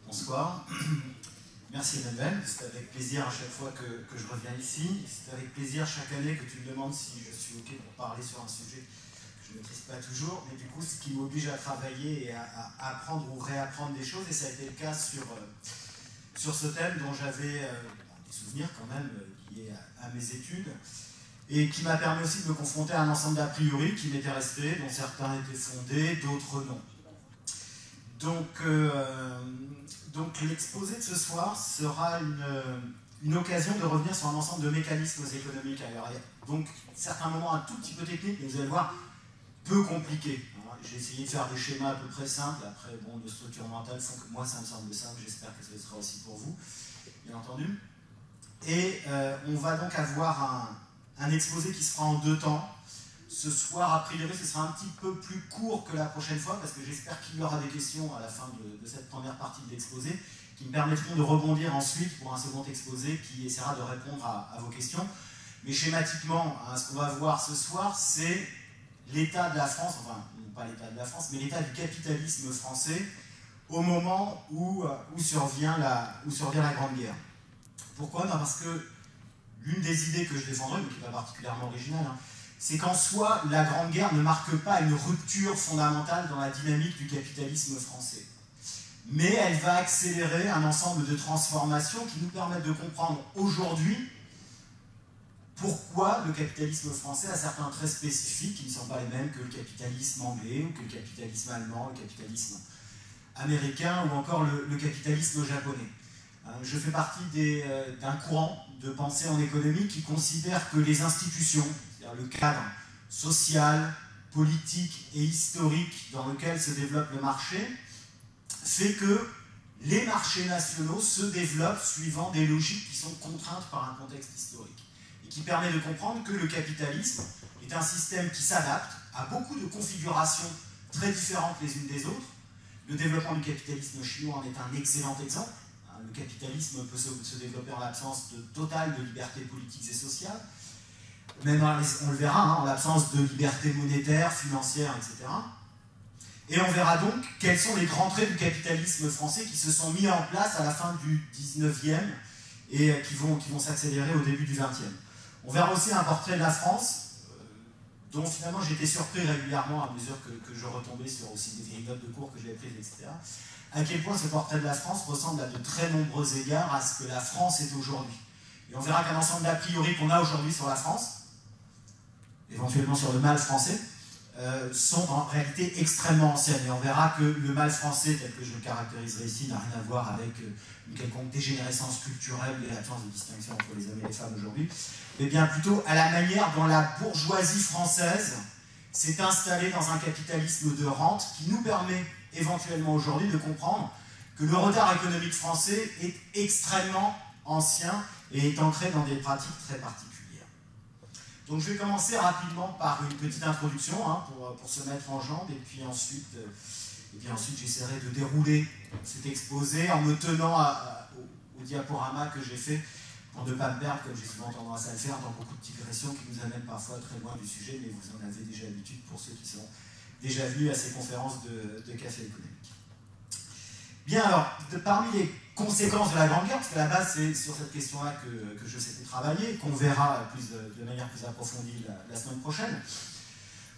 Bonsoir. Merci Emmanuel, c'est avec plaisir à chaque fois que je reviens ici. C'est avec plaisir chaque année que tu me demandes si je suis OK pour parler sur un sujet que je ne maîtrise pas toujours, mais du coup ce qui m'oblige à travailler et à apprendre ou réapprendre des choses, et ça a été le cas sur ce thème dont j'avais des souvenirs quand même liés à mes études, et qui m'a permis aussi de me confronter à un ensemble d'a priori qui m'étaient restés, dont certains étaient fondés, d'autres non. Donc l'exposé de ce soir sera une occasion de revenir sur un ensemble de mécanismes économiques. Alors, donc certains moments un tout petit peu techniques, mais vous allez voir, peu compliqués. J'ai essayé de faire des schémas à peu près simples, après bon, de structure mentale font que moi ça me semble simple, j'espère que ce sera aussi pour vous, bien entendu. Et on va donc avoir un exposé qui se fera en 2 temps. Ce soir, a priori, ce sera un petit peu plus court que la prochaine fois, parce que j'espère qu'il y aura des questions à la fin de cette première partie de l'exposé, qui me permettront de rebondir ensuite pour un second exposé qui essaiera de répondre à vos questions. Mais schématiquement, ce qu'on va voir ce soir, c'est l'état de la France, enfin, non pas l'état de la France, mais l'état du capitalisme français au moment où survient la Grande Guerre. Pourquoi? Parce que l'une des idées que je défendrai, mais qui n'est pas particulièrement originale, c'est qu'en soi, la Grande Guerre ne marque pas une rupture fondamentale dans la dynamique du capitalisme français. Mais elle va accélérer un ensemble de transformations qui nous permettent de comprendre aujourd'hui pourquoi le capitalisme français a certains traits spécifiques qui ne sont pas les mêmes que le capitalisme anglais, ou que le capitalisme allemand, le capitalisme américain, ou encore le capitalisme japonais. Je fais partie d'un courant de pensée en économie qui considère que les institutions, c'est-à-dire le cadre social, politique et historique dans lequel se développe le marché, fait que les marchés nationaux se développent suivant des logiques qui sont contraintes par un contexte historique, et qui permet de comprendre que le capitalisme est un système qui s'adapte à beaucoup de configurations très différentes les unes des autres. Le développement du capitalisme chinois en est un excellent exemple. Le capitalisme peut se développer en l'absence totale de liberté politiques et sociales, même on le verra, en l'absence de liberté monétaire, financière, etc. Et on verra donc quels sont les grands traits du capitalisme français qui se sont mis en place à la fin du 19e et qui vont s'accélérer au début du 20e. On verra aussi un portrait de la France, dont finalement j'étais surpris régulièrement à mesure que je retombais sur aussi des vieilles notes de cours que j'avais prises, etc. À quel point ce portrait de la France ressemble à de très nombreux égards à ce que la France est aujourd'hui. Et on verra qu'un ensemble d'a priori qu'on a aujourd'hui sur la France, éventuellement sur le mal français, sont en réalité extrêmement anciennes. Et on verra que le mal français, tel que je le caractériserai ici, n'a rien à voir avec une quelconque dégénérescence culturelle et l'absence de distinction entre les hommes et les femmes aujourd'hui, mais bien plutôt à la manière dont la bourgeoisie française s'est installée dans un capitalisme de rente qui nous permet éventuellement aujourd'hui de comprendre que le retard économique français est extrêmement ancien et est ancré dans des pratiques très particulières. Donc je vais commencer rapidement par une petite introduction pour se mettre en jambe, et puis ensuite j'essaierai de dérouler cet exposé en me tenant au diaporama que j'ai fait pour ne pas me perdre, comme j'ai souvent tendance à le faire, dans beaucoup de digressions qui nous amènent parfois très loin du sujet, mais vous en avez déjà l'habitude pour ceux qui sont déjà venus à ces conférences de café économique. Bien, alors, parmi les conséquences de la Grande Guerre, parce que à la base c'est sur cette question-là que je souhaitais travailler, qu'on verra de manière plus approfondie la semaine prochaine,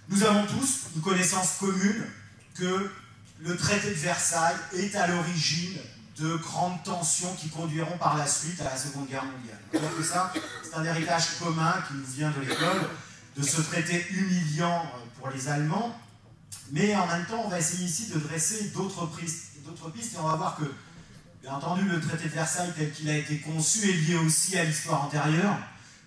nous avons tous une connaissance commune que le traité de Versailles est à l'origine de grandes tensions qui conduiront par la suite à la Seconde Guerre mondiale. Alors que ça, c'est un héritage commun qui nous vient de l'école, de ce traité humiliant pour les Allemands, mais en même temps, on va essayer ici de dresser d'autres pistes, et on va voir que, bien entendu, le traité de Versailles tel qu'il a été conçu est lié aussi à l'histoire antérieure,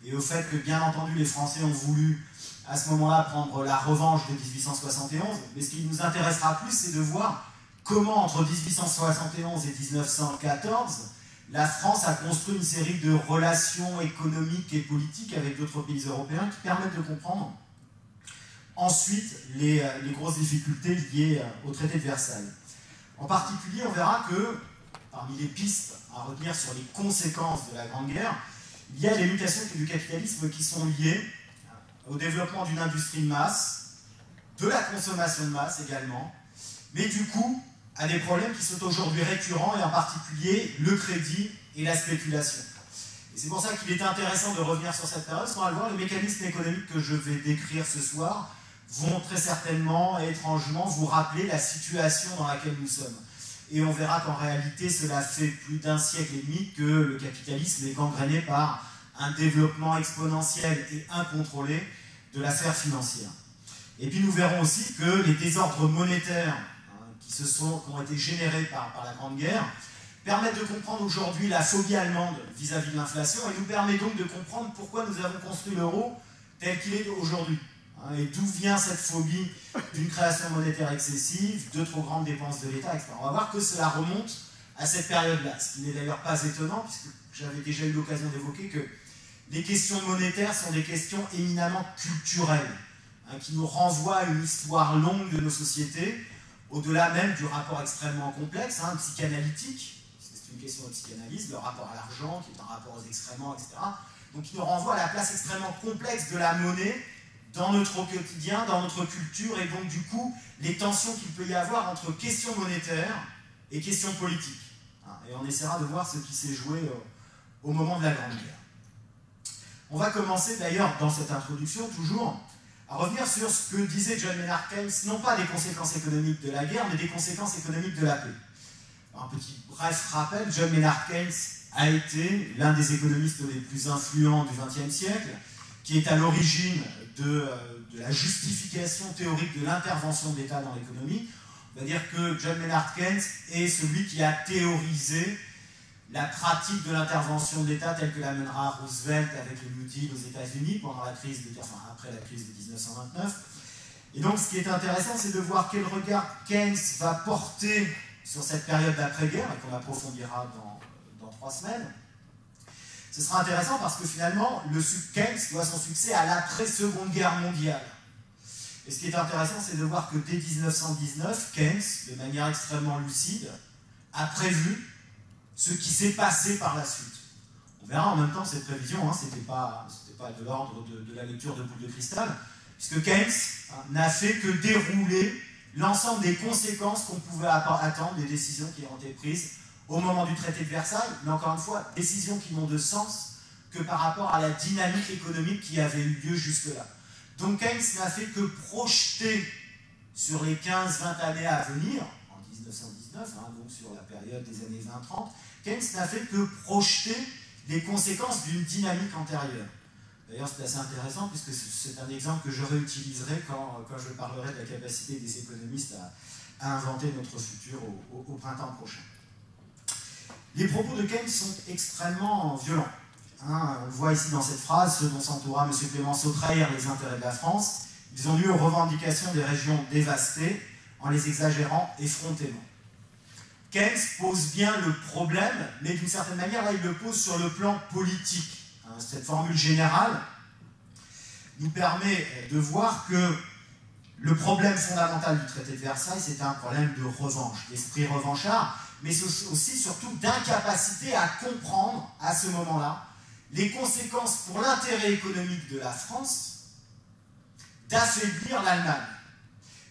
et au fait que, bien entendu, les Français ont voulu, à ce moment-là, prendre la revanche de 1871, mais ce qui nous intéressera plus, c'est de voir comment, entre 1871 et 1914, la France a construit une série de relations économiques et politiques avec d'autres pays européens qui permettent de comprendre ensuite les grosses difficultés liées au traité de Versailles. En particulier, on verra que, parmi les pistes à retenir sur les conséquences de la Grande Guerre, il y a des mutations du capitalisme qui sont liées au développement d'une industrie de masse, de la consommation de masse également, mais du coup à des problèmes qui sont aujourd'hui récurrents, et en particulier le crédit et la spéculation. Et c'est pour ça qu'il est intéressant de revenir sur cette période, parce qu'on va le voir, les mécanismes économiques que je vais décrire ce soir vont très certainement et étrangement vous rappeler la situation dans laquelle nous sommes. Et on verra qu'en réalité, cela fait plus d'un siècle et demi que le capitalisme est gangréné par un développement exponentiel et incontrôlé de la sphère financière. Et puis nous verrons aussi que les désordres monétaires qui ont été générés par la Grande Guerre permettent de comprendre aujourd'hui la phobie allemande vis-à-vis de l'inflation, et nous permet donc de comprendre pourquoi nous avons construit l'euro tel qu'il est aujourd'hui. Et d'où vient cette phobie d'une création monétaire excessive, de trop grandes dépenses de l'État, etc. On va voir que cela remonte à cette période-là, ce qui n'est d'ailleurs pas étonnant, puisque j'avais déjà eu l'occasion d'évoquer que les questions monétaires sont des questions éminemment culturelles, qui nous renvoient à une histoire longue de nos sociétés, au-delà même du rapport extrêmement complexe, psychanalytique, c'est une question de psychanalyse, le rapport à l'argent, qui est un rapport aux excréments, etc. Donc qui nous renvoie à la place extrêmement complexe de la monnaie dans notre quotidien, dans notre culture, et donc du coup, les tensions qu'il peut y avoir entre questions monétaires et questions politiques. Et on essaiera de voir ce qui s'est joué au moment de la Grande Guerre. On va commencer d'ailleurs, dans cette introduction, toujours, à revenir sur ce que disait John Maynard Keynes, non pas des conséquences économiques de la guerre, mais des conséquences économiques de la paix. Alors, un petit bref rappel, John Maynard Keynes a été l'un des économistes les plus influents du XXe siècle, qui est à l'origine de la justification théorique de l'intervention de l'État dans l'économie. On va dire que John Maynard Keynes est celui qui a théorisé la pratique de l'intervention de l'État telle que la mènera Roosevelt avec le New Deal aux États-Unis après la crise de 1929. Et donc ce qui est intéressant, c'est de voir quel regard Keynes va porter sur cette période d'après-guerre, et qu'on approfondira dans 3 semaines. Ce sera intéressant parce que finalement, Keynes doit son succès à l'après-Seconde Guerre mondiale. Et ce qui est intéressant, c'est de voir que dès 1919, Keynes, de manière extrêmement lucide, a prévu ce qui s'est passé par la suite. On verra en même temps cette prévision, c'était pas de l'ordre de la lecture de boule de cristal, puisque Keynes n'a fait que dérouler l'ensemble des conséquences qu'on pouvait attendre des décisions qui ont été prises au moment du traité de Versailles, mais encore une fois, décisions qui n'ont de sens que par rapport à la dynamique économique qui avait eu lieu jusque-là. Donc Keynes n'a fait que projeter sur les 15-20 années à venir, en 1919, donc sur la période des années 20-30, Keynes n'a fait que projeter les conséquences d'une dynamique antérieure. D'ailleurs, c'est assez intéressant puisque c'est un exemple que je réutiliserai quand je parlerai de la capacité des économistes à inventer notre futur au printemps prochain. Les propos de Keynes sont extrêmement violents. On le voit ici dans cette phrase, ceux dont s'entoura M. Clémenceau trahir les intérêts de la France. Ils ont dû aux revendications des régions dévastées en les exagérant effrontément. Keynes pose bien le problème, mais d'une certaine manière, là, il le pose sur le plan politique. Cette formule générale nous permet de voir que le problème fondamental du traité de Versailles, c'était un problème de revanche, d'esprit revanchard, mais aussi surtout d'incapacité à comprendre, à ce moment-là, les conséquences pour l'intérêt économique de la France d'affaiblir l'Allemagne.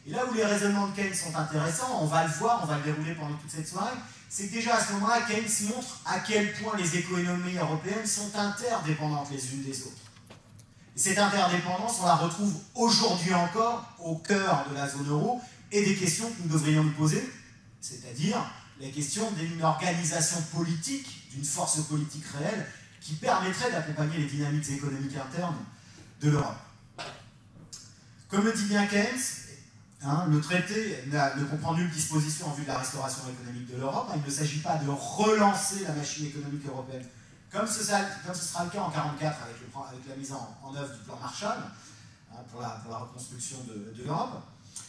Et là où les raisonnements de Keynes sont intéressants, on va le voir, on va le dérouler pendant toute cette soirée, c'est que déjà à ce moment-là, Keynes montre à quel point les économies européennes sont interdépendantes les unes des autres. Et cette interdépendance, on la retrouve aujourd'hui encore au cœur de la zone euro et des questions que nous devrions nous poser, c'est-à-dire la question d'une organisation politique, d'une force politique réelle qui permettrait d'accompagner les dynamiques économiques internes de l'Europe. Comme le dit bien Keynes, le traité ne comprend nulle disposition en vue de la restauration économique de l'Europe. Il ne s'agit pas de relancer la machine économique européenne, comme ce sera le cas en 1944 avec la mise en œuvre du plan Marshall pour la reconstruction de l'Europe.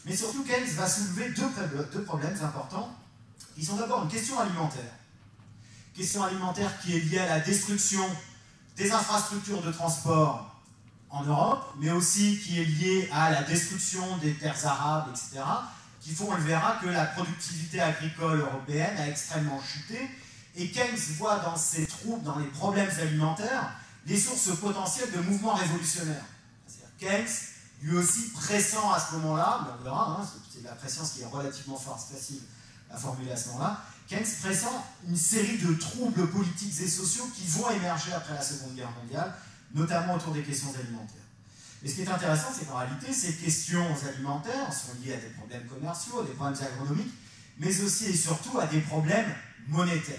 Mais surtout, Keynes va soulever deux problèmes importants, qui sont d'abord une question alimentaire. Question alimentaire qui est liée à la destruction des infrastructures de transport en Europe, mais aussi qui est liée à la destruction des terres arables, etc., qui font, on le verra, que la productivité agricole européenne a extrêmement chuté, et Keynes voit dans ces troubles, dans les problèmes alimentaires, des sources potentielles de mouvements révolutionnaires. Keynes, lui aussi pressant à ce moment-là, mais on verra, hein, c'est de la préscience qui est relativement facile à formuler à ce moment-là, Keynes pressent une série de troubles politiques et sociaux qui vont émerger après la Seconde Guerre mondiale, notamment autour des questions alimentaires. Et ce qui est intéressant, c'est qu'en réalité, ces questions alimentaires sont liées à des problèmes commerciaux, à des problèmes agronomiques, mais aussi et surtout à des problèmes monétaires.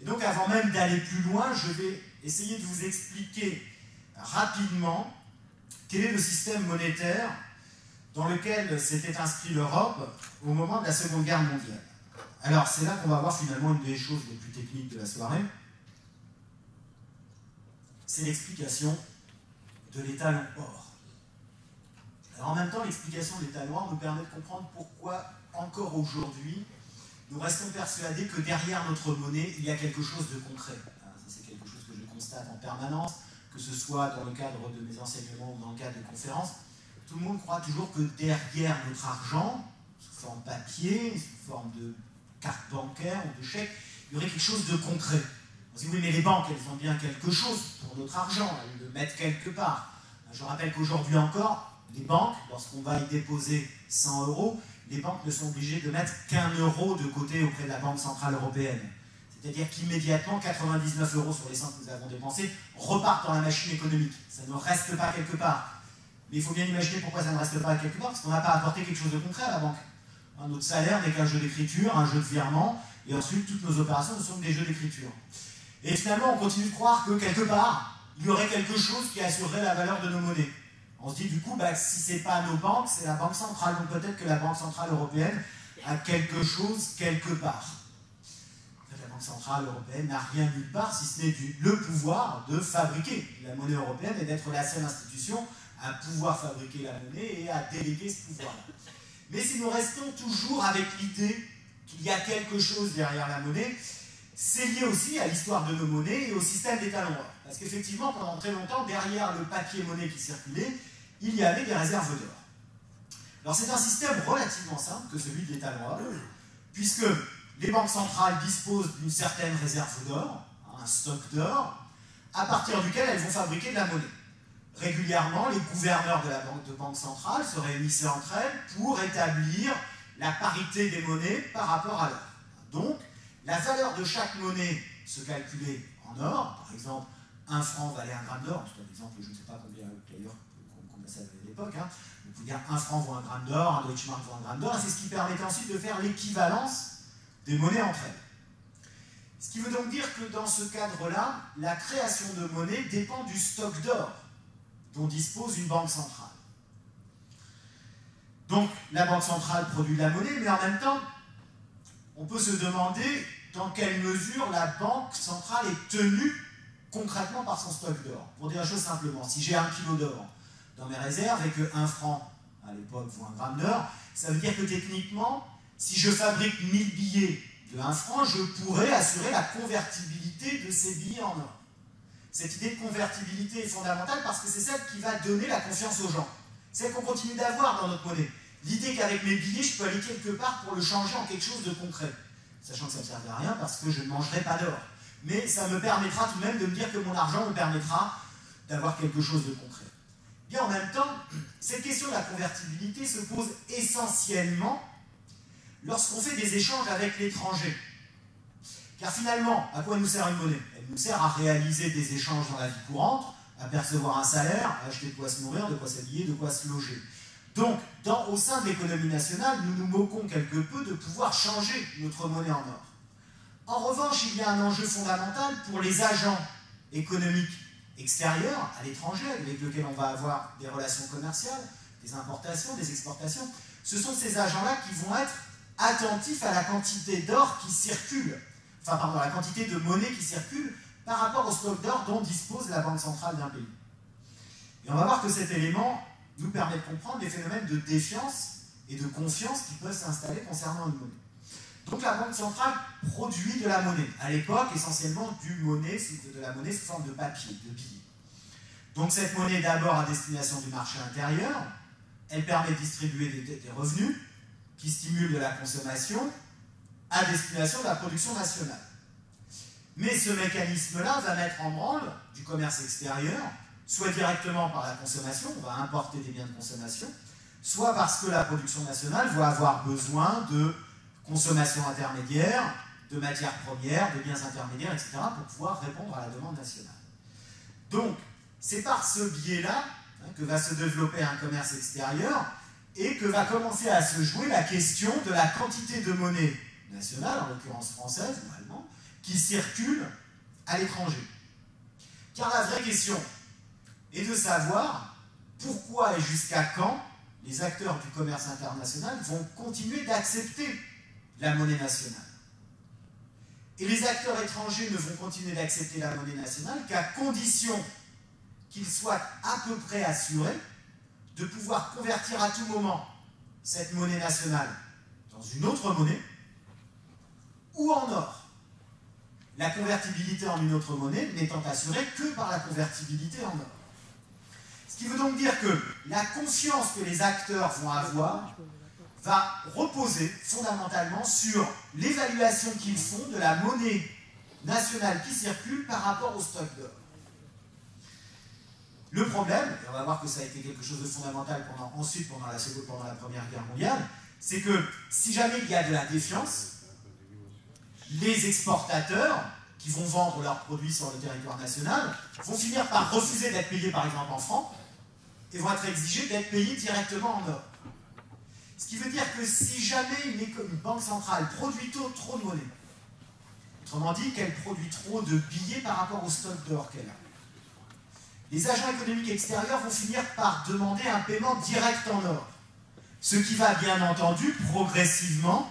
Et donc, avant même d'aller plus loin, je vais essayer de vous expliquer rapidement quel est le système monétaire dans lequel s'était inscrit l'Europe au moment de la Seconde Guerre mondiale. Alors, c'est là qu'on va voir finalement une des choses les plus techniques de la soirée. C'est l'explication de l'étalon or. Alors, en même temps, l'explication de l'étalon or nous permet de comprendre pourquoi, encore aujourd'hui, nous restons persuadés que derrière notre monnaie, il y a quelque chose de concret. C'est quelque chose que je constate en permanence, que ce soit dans le cadre de mes enseignements ou dans le cadre de conférences. Tout le monde croit toujours que derrière notre argent, sous forme papier, sous forme de carte bancaire ou de chèque, il y aurait quelque chose de concret. On se dit, oui, mais les banques, elles ont bien quelque chose pour notre argent, elles le mettent quelque part. Je rappelle qu'aujourd'hui encore, les banques, lorsqu'on va y déposer 100 €, les banques ne sont obligées de mettre qu'1 € de côté auprès de la Banque Centrale Européenne. C'est-à-dire qu'immédiatement, 99 € sur les 100 que nous avons dépensés repartent dans la machine économique. Ça ne reste pas quelque part. Mais il faut bien imaginer pourquoi ça ne reste pas quelque part, parce qu'on n'a pas apporté quelque chose de concret à la banque. Notre salaire n'est qu'un jeu d'écriture, un jeu de virement, et ensuite toutes nos opérations ne sont que des jeux d'écriture. Et finalement, on continue de croire que quelque part, il y aurait quelque chose qui assurerait la valeur de nos monnaies. On se dit du coup, si ce n'est pas nos banques, c'est la Banque Centrale. Donc peut-être que la Banque Centrale Européenne a quelque chose quelque part. La Banque Centrale Européenne n'a rien nulle part, si ce n'est le pouvoir de fabriquer la monnaie européenne et d'être la seule institution à pouvoir fabriquer la monnaie et à déléguer ce pouvoir-là. Mais si nous restons toujours avec l'idée qu'il y a quelque chose derrière la monnaie, c'est lié aussi à l'histoire de nos monnaies et au système d'étalon or. Parce qu'effectivement, pendant très longtemps, derrière le papier-monnaie qui circulait, il y avait des réserves d'or. Alors c'est un système relativement simple que celui de l'étalon or, puisque les banques centrales disposent d'une certaine réserve d'or, un stock d'or, à partir duquel elles vont fabriquer de la monnaie. Régulièrement, les gouverneurs de la banque centrale se réunissaient entre elles pour établir la parité des monnaies par rapport à l'or. Donc, la valeur de chaque monnaie se calculait en or. Par exemple, 1 franc valait 1 gramme d'or. C'est un exemple, je ne sais pas combien d'ailleurs combien ça valait à l'époque. Hein. On peut dire 1 franc vaut 1 gramme d'or, un Deutschmark vaut 1 gramme d'or. Et c'est ce qui permettait ensuite de faire l'équivalence des monnaies entre elles. Ce qui veut donc dire que dans ce cadre-là, la création de monnaie dépend du stock d'or dont dispose une banque centrale. Donc, la banque centrale produit de la monnaie, mais en même temps, on peut se demander dans quelle mesure la banque centrale est tenue concrètement par son stock d'or. Pour dire la chose simplement, si j'ai 1 kg d'or dans mes réserves et que 1 franc, à l'époque, vaut 1 gramme d'or, ça veut dire que techniquement, si je fabrique 1000 billets de 1 franc, je pourrais assurer la convertibilité de ces billets en or. Cette idée de convertibilité est fondamentale parce que c'est celle qui va donner la confiance aux gens. C'est celle qu'on continue d'avoir dans notre monnaie. L'idée qu'avec mes billets, je peux aller quelque part pour le changer en quelque chose de concret. Sachant que ça ne me servira à rien parce que je ne mangerai pas d'or. Mais ça me permettra tout de même de me dire que mon argent me permettra d'avoir quelque chose de concret. Bien, en même temps, cette question de la convertibilité se pose essentiellement lorsqu'on fait des échanges avec l'étranger. Car finalement, à quoi nous sert une monnaie? Elle nous sert à réaliser des échanges dans la vie courante, à percevoir un salaire, à acheter de quoi se nourrir, de quoi s'habiller, de quoi se loger. Donc, au sein de l'économie nationale, nous nous moquons quelque peu de pouvoir changer notre monnaie en or. En revanche, il y a un enjeu fondamental pour les agents économiques extérieurs, à l'étranger, avec lesquels on va avoir des relations commerciales, des importations, des exportations. Ce sont ces agents-là qui vont être attentifs à la quantité d'or qui circule, enfin, pardon, la quantité de monnaie qui circule par rapport au stock d'or dont dispose la banque centrale d'un pays. Et on va voir que cet élément nous permet de comprendre les phénomènes de défiance et de confiance qui peuvent s'installer concernant une monnaie. Donc la banque centrale produit de la monnaie, à l'époque essentiellement de la monnaie sous forme de papier, de billets. Donc cette monnaie d'abord à destination du marché intérieur, elle permet de distribuer des revenus qui stimulent de la consommation à destination de la production nationale. Mais ce mécanisme-là va mettre en branle du commerce extérieur, soit directement par la consommation, on va importer des biens de consommation, soit parce que la production nationale va avoir besoin de consommation intermédiaire, de matières premières, de biens intermédiaires, etc., pour pouvoir répondre à la demande nationale. Donc, c'est par ce biais-là que va se développer un commerce extérieur et que va commencer à se jouer la question de la quantité de monnaie nationale, en l'occurrence française ou allemande, qui circule à l'étranger. Car la vraie question est de savoir pourquoi et jusqu'à quand les acteurs du commerce international vont continuer d'accepter la monnaie nationale. Et les acteurs étrangers ne vont continuer d'accepter la monnaie nationale qu'à condition qu'ils soient à peu près assurés de pouvoir convertir à tout moment cette monnaie nationale dans une autre monnaie ou en or. La convertibilité en une autre monnaie n'étant assurée que par la convertibilité en or. Ce qui veut donc dire que la confiance que les acteurs vont avoir va reposer fondamentalement sur l'évaluation qu'ils font de la monnaie nationale qui circule par rapport au stock d'or. Le problème, et on va voir que ça a été quelque chose de fondamental ensuite pendant la Première Guerre mondiale, c'est que si jamais il y a de la défiance, les exportateurs qui vont vendre leurs produits sur le territoire national vont finir par refuser d'être payés par exemple en francs et vont être exigés d'être payés directement en or. Ce qui veut dire que si jamais une banque centrale produit trop de monnaie, autrement dit qu'elle produit trop de billets par rapport au stock d'or qu'elle a, les agents économiques extérieurs vont finir par demander un paiement direct en or, ce qui va bien entendu progressivement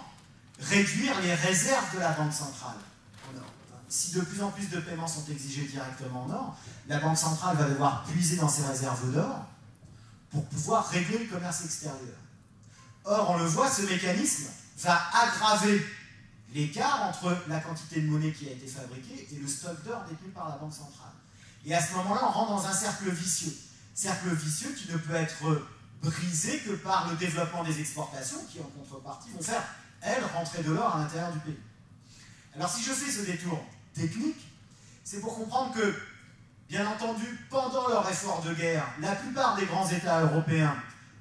réduire les réserves de la banque centrale en or. Si de plus en plus de paiements sont exigés directement en or, la banque centrale va devoir puiser dans ses réserves d'or pour pouvoir régler le commerce extérieur. Or, on le voit, ce mécanisme va aggraver l'écart entre la quantité de monnaie qui a été fabriquée et le stock d'or détenu par la banque centrale. Et à ce moment-là, on rentre dans un cercle vicieux. Cercle vicieux qui ne peut être brisé que par le développement des exportations qui, en contrepartie, vont faire, elles, rentrer de l'or à l'intérieur du pays. Alors, si je fais ce détour technique, c'est pour comprendre que, bien entendu, pendant leur effort de guerre, la plupart des grands États européens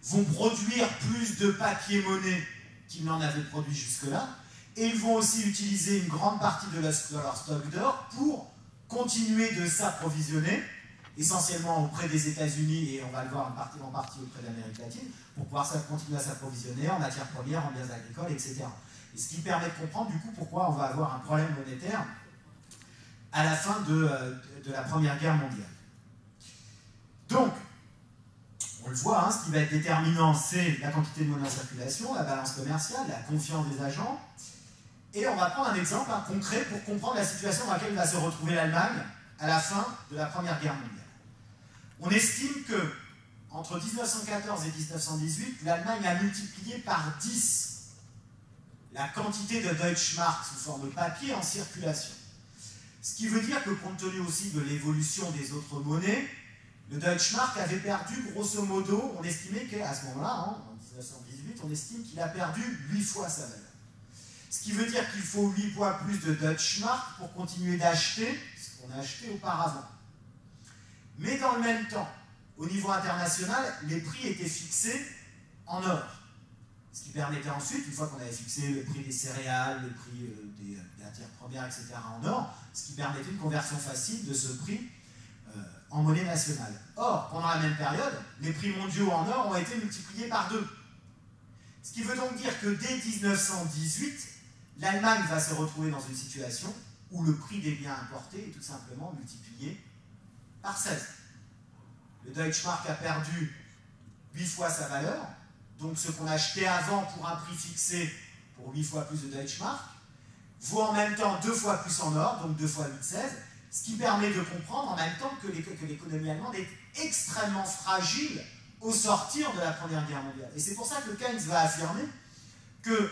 vont produire plus de papier-monnaie qu'ils n'en avaient produit jusque-là, et ils vont aussi utiliser une grande partie de leur stock d'or pour continuer de s'approvisionner, essentiellement auprès des États-Unis, et on va le voir en partie auprès de l'Amérique latine, pour pouvoir continuer à s'approvisionner en matières premières, en biens agricoles, etc. Et ce qui permet de comprendre du coup pourquoi on va avoir un problème monétaire à la fin de la Première Guerre mondiale. Donc, on le voit, ce qui va être déterminant, c'est la quantité de monnaie en circulation, la balance commerciale, la confiance des agents. Et on va prendre un exemple concret pour comprendre la situation dans laquelle va se retrouver l'Allemagne à la fin de la Première Guerre mondiale. On estime que, entre 1914 et 1918, l'Allemagne a multiplié par 10 la quantité de Deutschmark sous forme de papier en circulation. Ce qui veut dire que, compte tenu aussi de l'évolution des autres monnaies, le Deutschmark avait perdu, grosso modo, on estimait qu'à ce moment-là, en 1918, on estime qu'il a perdu 8 fois sa valeur. Ce qui veut dire qu'il faut 8 fois plus de Deutschmark pour continuer d'acheter ce qu'on a acheté auparavant. Mais dans le même temps, au niveau international, les prix étaient fixés en or. Ce qui permettait ensuite, une fois qu'on avait fixé le prix des céréales, le prix des matières premières, etc. en or, ce qui permettait une conversion facile de ce prix en monnaie nationale. Or, pendant la même période, les prix mondiaux en or ont été multipliés par 2. Ce qui veut donc dire que dès 1918, l'Allemagne va se retrouver dans une situation où le prix des biens importés est tout simplement multiplié par 16. Le Deutschmark a perdu 8 fois sa valeur, donc ce qu'on achetait avant pour un prix fixé pour 8 fois plus de Deutschmark, vaut en même temps 2 fois plus en or, donc 2 fois 8, 16, ce qui permet de comprendre en même temps que l'économie allemande est extrêmement fragile au sortir de la Première Guerre mondiale. Et c'est pour ça que Keynes va affirmer que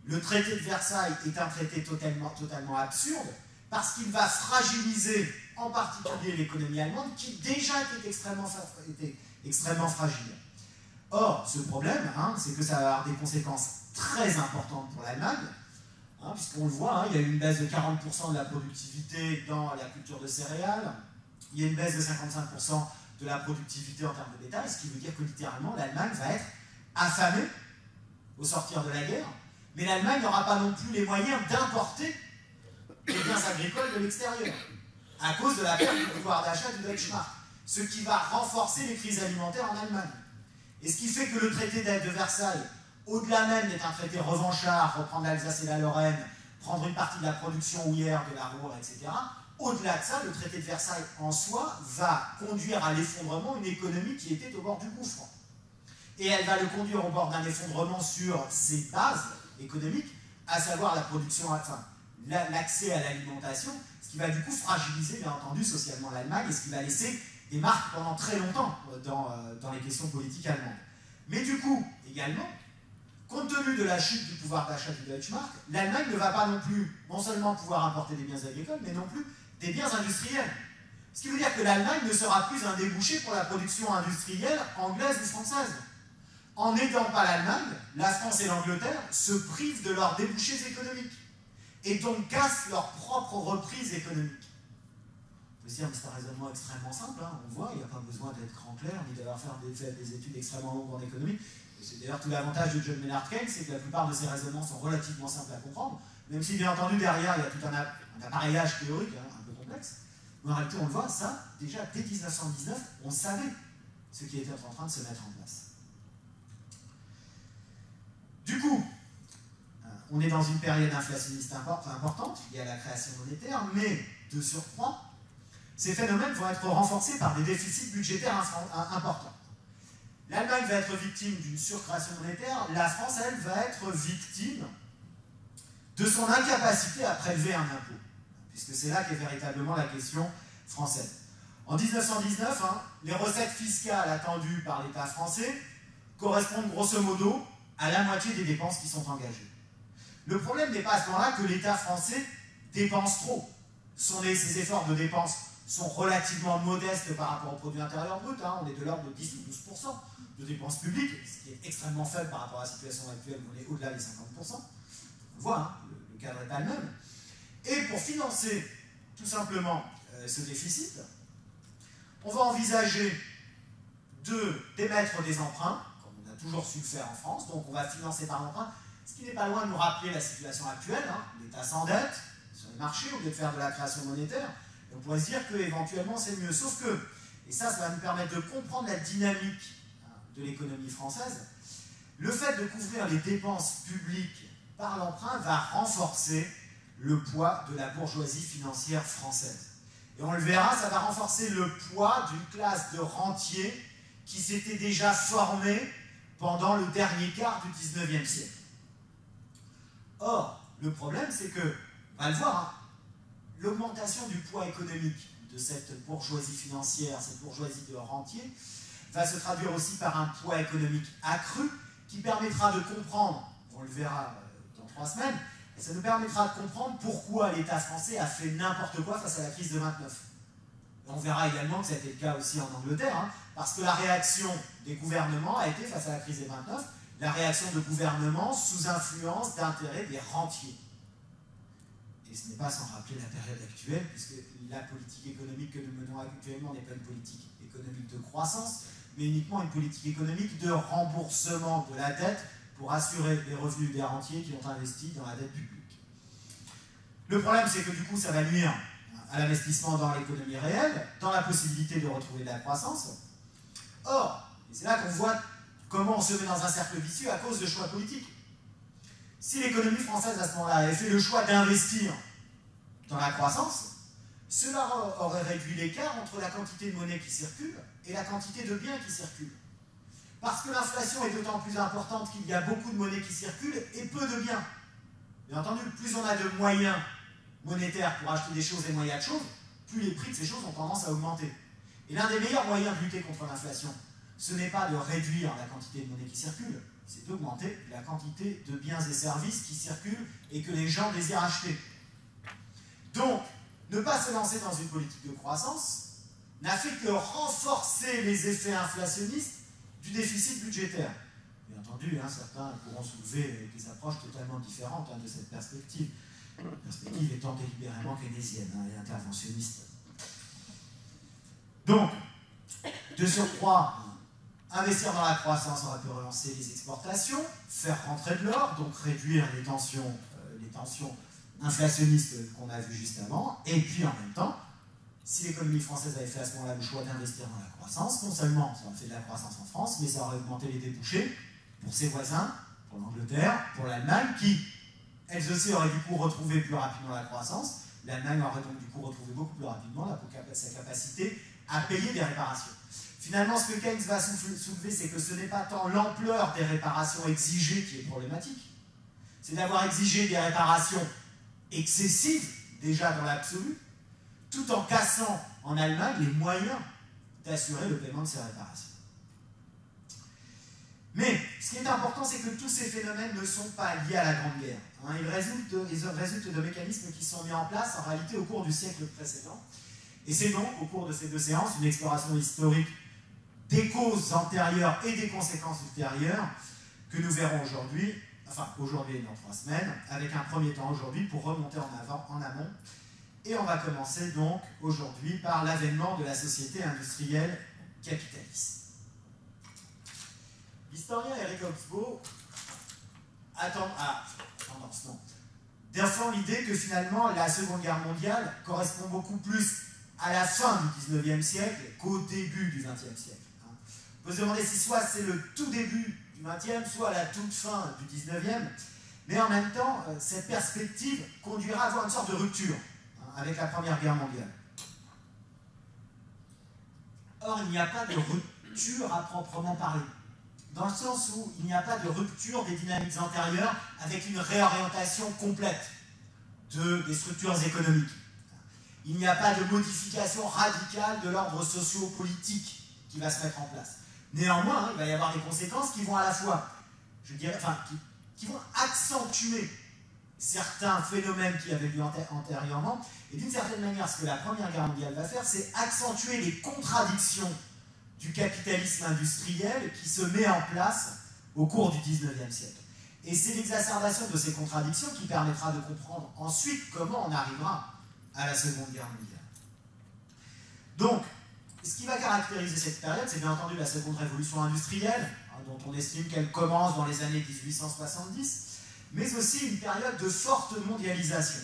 le traité de Versailles est un traité totalement absurde, parce qu'il va fragiliser en particulier l'économie allemande, qui déjà était extrêmement fragile. Or, ce problème, c'est que ça va avoir des conséquences très importantes pour l'Allemagne, puisqu'on le voit, il y a eu une baisse de 40% de la productivité dans la culture de céréales, il y a une baisse de 55% de la productivité en termes de bétail, ce qui veut dire que littéralement l'Allemagne va être affamée au sortir de la guerre, mais l'Allemagne n'aura pas non plus les moyens d'importer les biens agricoles de l'extérieur, à cause de la perte du pouvoir d'achat du Deutschmark, ce qui va renforcer les crises alimentaires en Allemagne. Et ce qui fait que le traité de Versailles, au-delà même d'être un traité revanchard, reprendre l'Alsace et la Lorraine, prendre une partie de la production houillère de la Ruhr, etc., au-delà de ça, le traité de Versailles en soi va conduire à l'effondrement une économie qui était au bord du gouffre. Et elle va le conduire au bord d'un effondrement sur ses bases économiques, à savoir la production, enfin, l'accès à l'alimentation, ce qui va du coup fragiliser, bien entendu, socialement l'Allemagne, et ce qui va laisser des marques pendant très longtemps dans les questions politiques allemandes. Mais du coup, également, compte tenu de la chute du pouvoir d'achat du Deutschmark, l'Allemagne ne va pas non plus, non seulement pouvoir importer des biens agricoles, mais non plus des biens industriels. Ce qui veut dire que l'Allemagne ne sera plus un débouché pour la production industrielle anglaise ou française. En n'aidant pas l'Allemagne, la France et l'Angleterre se privent de leurs débouchés économiques et donc cassent leur propre reprise économique. On peut se dire, mais c'est un raisonnement extrêmement simple, hein. On voit, il n'y a pas besoin d'être grand clair, ni d'avoir fait des études extrêmement longues en économie. C'est d'ailleurs tout l'avantage de John Maynard Keynes, c'est que la plupart de ces raisonnements sont relativement simples à comprendre, même si bien entendu derrière il y a tout un appareillage théorique, hein, un peu complexe. Mais en réalité on le voit, ça, déjà dès 1919, on savait ce qui était en train de se mettre en place. Du coup, on est dans une période inflationniste importante, il y a la création monétaire, mais de surcroît, ces phénomènes vont être renforcés par des déficits budgétaires importants. L'Allemagne va être victime d'une surcréation monétaire, la France, elle, va être victime de son incapacité à prélever un impôt, puisque c'est là qu'est véritablement la question française. En 1919, les recettes fiscales attendues par l'État français correspondent grosso modo à la moitié des dépenses qui sont engagées. Le problème n'est pas à ce moment-là que l'État français dépense trop. Ses efforts de dépenses sont relativement modestes par rapport au produit intérieur brut, on est de l'ordre de 10 ou 12% de dépenses publiques, ce qui est extrêmement faible par rapport à la situation actuelle où on est au-delà des 50%. On le voit, le cadre n'est pas le même. Et pour financer tout simplement ce déficit, on va envisager d'émettre des emprunts, comme on a toujours su le faire en France, donc on va financer par l'emprunt, ce qui n'est pas loin de nous rappeler la situation actuelle, l'État s'endette sur les marchés au lieu de faire de la création monétaire, et on pourrait se dire qu'éventuellement c'est mieux, sauf que, et ça va nous permettre de comprendre la dynamique de l'économie française, le fait de couvrir les dépenses publiques par l'emprunt va renforcer le poids de la bourgeoisie financière française. Et on le verra, ça va renforcer le poids d'une classe de rentiers qui s'était déjà formée pendant le dernier quart du 19e siècle. Or, le problème, c'est que, on va le voir, l'augmentation du poids économique de cette bourgeoisie financière, cette bourgeoisie de rentiers, va se traduire aussi par un poids économique accru qui permettra de comprendre, on le verra dans 3 semaines, et ça nous permettra de comprendre pourquoi l'État français a fait n'importe quoi face à la crise de 29. Et on verra également que ça a été le cas aussi en Angleterre, parce que la réaction des gouvernements a été, face à la crise des 29, la réaction de gouvernements sous influence d'intérêts des rentiers. Et ce n'est pas sans rappeler la période actuelle, puisque la politique économique que nous menons actuellement n'est pas une politique économique de croissance, mais uniquement une politique économique de remboursement de la dette pour assurer les revenus des rentiers qui ont investi dans la dette publique. Le problème, c'est que du coup, ça va nuire à l'investissement dans l'économie réelle, dans la possibilité de retrouver de la croissance. Or, et c'est là qu'on voit comment on se met dans un cercle vicieux à cause de choix politiques. Si l'économie française, à ce moment-là, avait fait le choix d'investir dans la croissance, cela aurait réduit l'écart entre la quantité de monnaie qui circule et la quantité de biens qui circulent. Parce que l'inflation est d'autant plus importante qu'il y a beaucoup de monnaie qui circule et peu de biens. Bien entendu, plus on a de moyens monétaires pour acheter des choses et moyens de choses, plus les prix de ces choses ont tendance à augmenter. Et l'un des meilleurs moyens de lutter contre l'inflation, ce n'est pas de réduire la quantité de monnaie qui circule, c'est d'augmenter la quantité de biens et services qui circulent et que les gens désirent acheter. Donc, ne pas se lancer dans une politique de croissance n'a fait que renforcer les effets inflationnistes du déficit budgétaire. Bien entendu, certains pourront soulever des approches totalement différentes de cette perspective. La perspective étant délibérément keynésienne et interventionniste. Donc, de surcroît, investir dans la croissance, on peut relancer les exportations, faire rentrer de l'or, donc réduire les tensions inflationnistes qu'on a vues juste avant, et puis en même temps, si l'économie française avait fait à ce moment-là le choix d'investir dans la croissance, non seulement ça aurait fait de la croissance en France, mais ça aurait augmenté les débouchés pour ses voisins, pour l'Angleterre, pour l'Allemagne, qui, elles aussi, auraient du coup retrouvé plus rapidement la croissance. L'Allemagne aurait donc du coup retrouvé beaucoup plus rapidement sa capacité à payer des réparations. Finalement, ce que Keynes va soulever, c'est que ce n'est pas tant l'ampleur des réparations exigées qui est problématique, c'est d'avoir exigé des réparations excessives, déjà dans l'absolu, tout en cassant en Allemagne les moyens d'assurer le paiement de ces réparations. Mais ce qui est important, c'est que tous ces phénomènes ne sont pas liés à la Grande Guerre. Ils résultent de mécanismes qui sont mis en place en réalité au cours du siècle précédent. Et c'est donc, au cours de ces deux séances, une exploration historique des causes antérieures et des conséquences ultérieures que nous verrons aujourd'hui, enfin aujourd'hui et dans 3 semaines, avec un premier temps aujourd'hui pour remonter en amont. Et on va commencer donc aujourd'hui par l'avènement de la société industrielle capitaliste. L'historien Eric Hobsbawm défend l'idée que finalement la Seconde Guerre mondiale correspond beaucoup plus à la fin du XIXe siècle qu'au début du XXe siècle. On peut se demander si soit c'est le tout début du XXe, soit la toute fin du XIXe, mais en même temps, cette perspective conduira à avoir une sorte de rupture avec la Première Guerre mondiale. Or, il n'y a pas de rupture à proprement parler, dans le sens où il n'y a pas de rupture des dynamiques antérieures avec une réorientation complète des structures économiques. Il n'y a pas de modification radicale de l'ordre socio-politique qui va se mettre en place. Néanmoins, il va y avoir des conséquences qui vont à la fois, qui vont accentuer certains phénomènes qui avaient lieu antérieurement. Et d'une certaine manière, ce que la Première Guerre mondiale va faire, c'est accentuer les contradictions du capitalisme industriel qui se met en place au cours du XIXe siècle. Et c'est l'exacerbation de ces contradictions qui permettra de comprendre ensuite comment on arrivera à la Seconde Guerre mondiale. Donc, ce qui va caractériser cette période, c'est bien entendu la seconde révolution industrielle, dont on estime qu'elle commence dans les années 1870, mais aussi une période de forte mondialisation.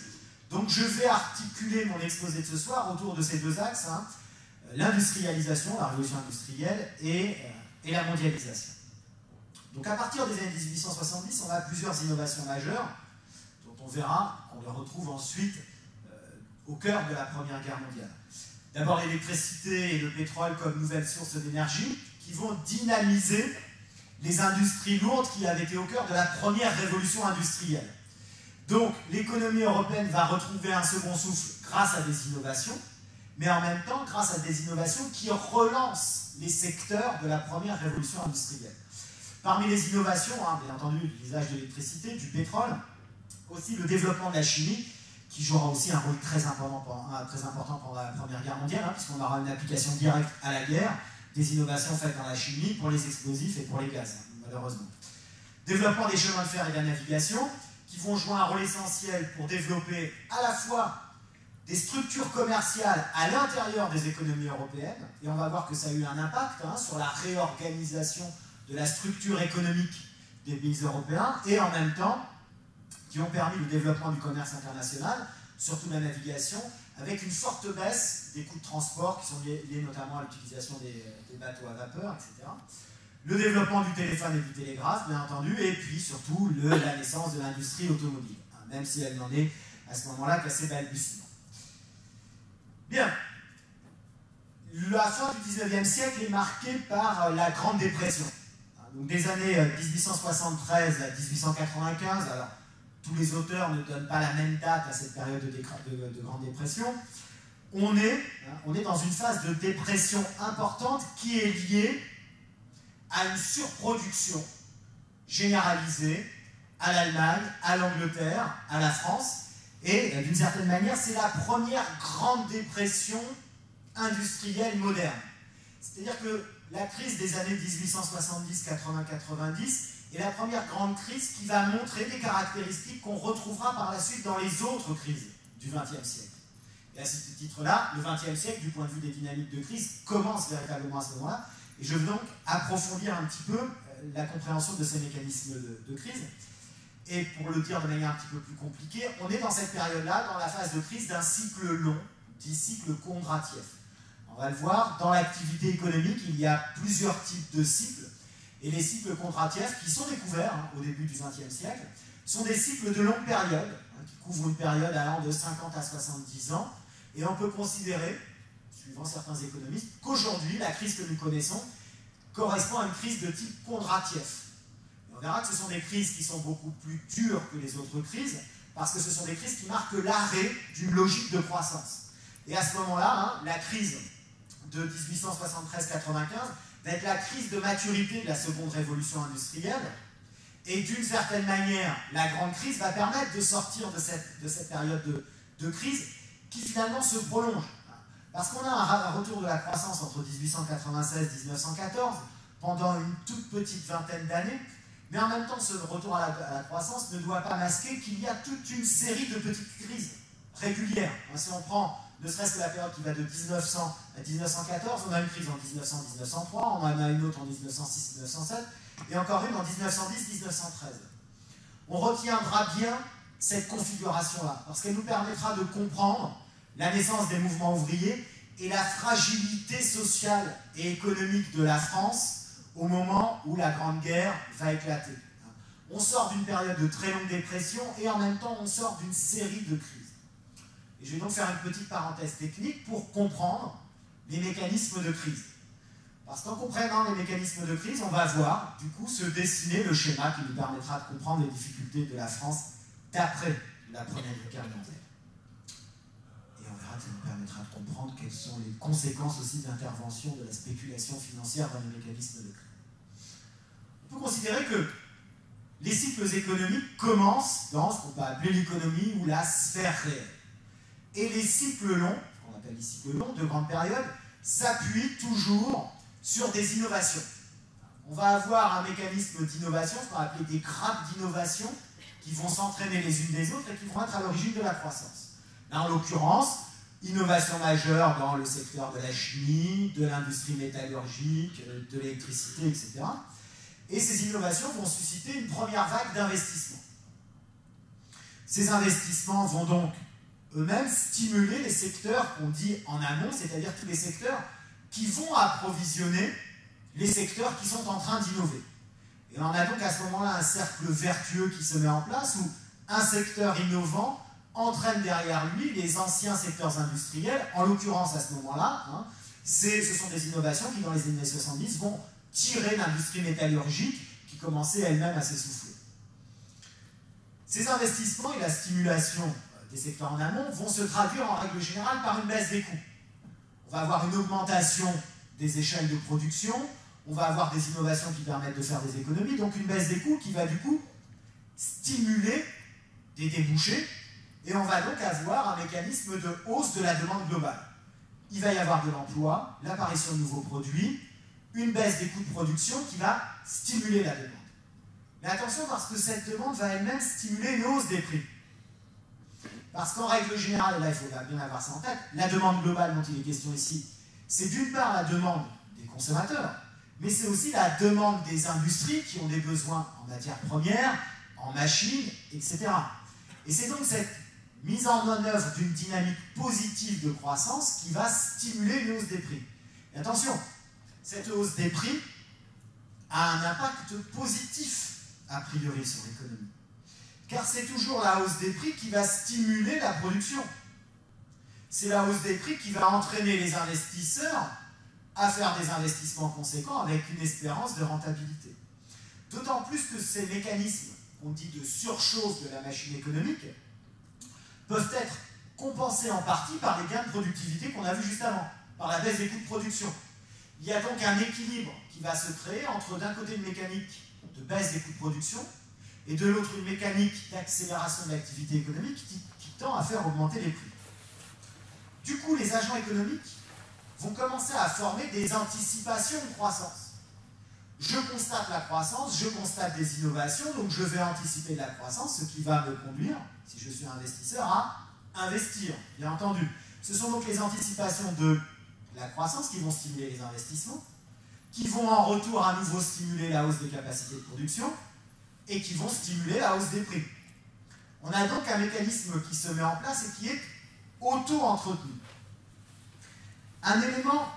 Donc je vais articuler mon exposé de ce soir autour de ces deux axes, l'industrialisation, la révolution industrielle, et la mondialisation. Donc à partir des années 1870, on a plusieurs innovations majeures, dont on verra qu'on les retrouve ensuite au cœur de la Première Guerre mondiale. D'abord l'électricité et le pétrole comme nouvelles sources d'énergie qui vont dynamiser les industries lourdes qui avaient été au cœur de la première révolution industrielle. Donc l'économie européenne va retrouver un second souffle grâce à des innovations, mais en même temps grâce à des innovations qui relancent les secteurs de la première révolution industrielle. Parmi les innovations, bien entendu, l'usage de l'électricité, du pétrole, aussi le développement de la chimie, qui jouera aussi un rôle très important pendant la Première Guerre mondiale, puisqu'on aura une application directe à la guerre, des innovations faites dans la chimie pour les explosifs et pour les gaz, malheureusement. Développement des chemins de fer et de la navigation, qui vont jouer un rôle essentiel pour développer à la fois des structures commerciales à l'intérieur des économies européennes, et on va voir que ça a eu un impact sur la réorganisation de la structure économique des pays européens, et en même temps, qui ont permis le développement du commerce international, surtout la navigation, avec une forte baisse des coûts de transport qui sont liés notamment à l'utilisation des bateaux à vapeur, etc. Le développement du téléphone et du télégraphe, bien entendu, et puis surtout la naissance de l'industrie automobile, même si elle n'en est à ce moment-là qu'à ses balbutiements. Bien, la fin du XIXe siècle est marquée par la Grande Dépression. Donc des années 1873 à 1895, alors tous les auteurs ne donnent pas la même date à cette période de Grande Dépression. On est dans une phase de dépression importante qui est liée à une surproduction généralisée à l'Allemagne, à l'Angleterre, à la France. Et d'une certaine manière, c'est la première grande dépression industrielle moderne. C'est-à-dire que la crise des années 1870, 80, 90 est la première grande crise qui va montrer des caractéristiques qu'on retrouvera par la suite dans les autres crises du XXe siècle. Et à ce titre-là, le XXe siècle, du point de vue des dynamiques de crise, commence véritablement à ce moment-là. Et je veux donc approfondir un petit peu la compréhension de ces mécanismes de crise. Et pour le dire de manière un petit peu plus compliquée, on est dans cette période-là, dans la phase de crise d'un cycle long, dit cycle Kondratiev. On va le voir, dans l'activité économique, il y a plusieurs types de cycles. Et les cycles Kondratiev, qui sont découverts au début du XXe siècle, sont des cycles de longue période, qui couvrent une période allant de 50 à 70 ans. Et on peut considérer, suivant certains économistes, qu'aujourd'hui, la crise que nous connaissons correspond à une crise de type Kondratiev. Et on verra que ce sont des crises qui sont beaucoup plus dures que les autres crises, parce que ce sont des crises qui marquent l'arrêt d'une logique de croissance. Et à ce moment-là, la crise de 1873-95 va être la crise de maturité de la seconde révolution industrielle. Et d'une certaine manière, la grande crise va permettre de sortir de cette période de crise qui finalement se prolonge. Parce qu'on a un retour de la croissance entre 1896 et 1914 pendant une toute petite vingtaine d'années, mais en même temps, ce retour à la croissance ne doit pas masquer qu'il y a toute une série de petites crises régulières. Si on prend ne serait-ce que la période qui va de 1900 à 1914, on a une crise en 1900-1903, on en a une autre en 1906-1907, et encore une en 1910-1913. On retiendra bien cette configuration-là, parce qu'elle nous permettra de comprendre la naissance des mouvements ouvriers et la fragilité sociale et économique de la France au moment où la Grande Guerre va éclater. On sort d'une période de très longue dépression et en même temps on sort d'une série de crises. Et je vais donc faire une petite parenthèse technique pour comprendre les mécanismes de crise. Parce qu'en comprenant les mécanismes de crise, on va voir du coup se dessiner le schéma qui nous permettra de comprendre les difficultés de la France d'après la Première Guerre mondiale. Et on verra que ça nous permettra de comprendre quelles sont les conséquences aussi de l'intervention de la spéculation financière dans les mécanismes de crise. On peut considérer que les cycles économiques commencent dans ce qu'on peut appeler l'économie ou la sphère réelle. Et les cycles longs, qu'on appelle les cycles longs de grande période, s'appuient toujours sur des innovations. On va avoir un mécanisme d'innovation, ce qu'on va appeler des grappes d'innovation, qui vont s'entraîner les unes des autres et qui vont être à l'origine de la croissance. Là, en l'occurrence, innovation majeure dans le secteur de la chimie, de l'industrie métallurgique, de l'électricité, etc. Et ces innovations vont susciter une première vague d'investissements. Ces investissements vont donc eux-mêmes stimuler les secteurs qu'on dit en amont, c'est-à-dire tous les secteurs qui vont approvisionner les secteurs qui sont en train d'innover. Et on a donc à ce moment-là un cercle vertueux qui se met en place où un secteur innovant entraîne derrière lui les anciens secteurs industriels, en l'occurrence à ce moment-là, ce sont des innovations qui dans les années 70 vont tirer l'industrie métallurgique qui commençait elle-même à s'essouffler. Ces investissements et la stimulation des secteurs en amont vont se traduire en règle générale par une baisse des coûts. On va avoir une augmentation des échelles de production, on va avoir des innovations qui permettent de faire des économies, donc une baisse des coûts qui va du coup stimuler des débouchés, et on va donc avoir un mécanisme de hausse de la demande globale. Il va y avoir de l'emploi, l'apparition de nouveaux produits, une baisse des coûts de production qui va stimuler la demande. Mais attention parce que cette demande va elle-même stimuler une hausse des prix. Parce qu'en règle générale, et là il faut bien avoir ça en tête, la demande globale dont il est question ici, c'est d'une part la demande des consommateurs, mais c'est aussi la demande des industries qui ont des besoins en matières premières, en machines, etc. Et c'est donc cette mise en œuvre d'une dynamique positive de croissance qui va stimuler une hausse des prix. Et attention, cette hausse des prix a un impact positif a priori sur l'économie. Car c'est toujours la hausse des prix qui va stimuler la production. C'est la hausse des prix qui va entraîner les investisseurs à faire des investissements conséquents avec une espérance de rentabilité. D'autant plus que ces mécanismes, qu'on dit de surchauffe de la machine économique, peuvent être compensés en partie par les gains de productivité qu'on a vus juste avant, par la baisse des coûts de production. Il y a donc un équilibre qui va se créer entre d'un côté une mécanique de baisse des coûts de production et de l'autre une mécanique d'accélération de l'activité économique qui tend à faire augmenter les prix. Du coup, les agents économiques vont commencer à former des anticipations de croissance. Je constate la croissance, je constate des innovations, donc je vais anticiper de la croissance, ce qui va me conduire, si je suis investisseur, à investir, bien entendu. Ce sont donc les anticipations de la croissance qui vont stimuler les investissements, qui vont en retour à nouveau stimuler la hausse des capacités de production et qui vont stimuler la hausse des prix. On a donc un mécanisme qui se met en place et qui est auto-entretenu. Un élément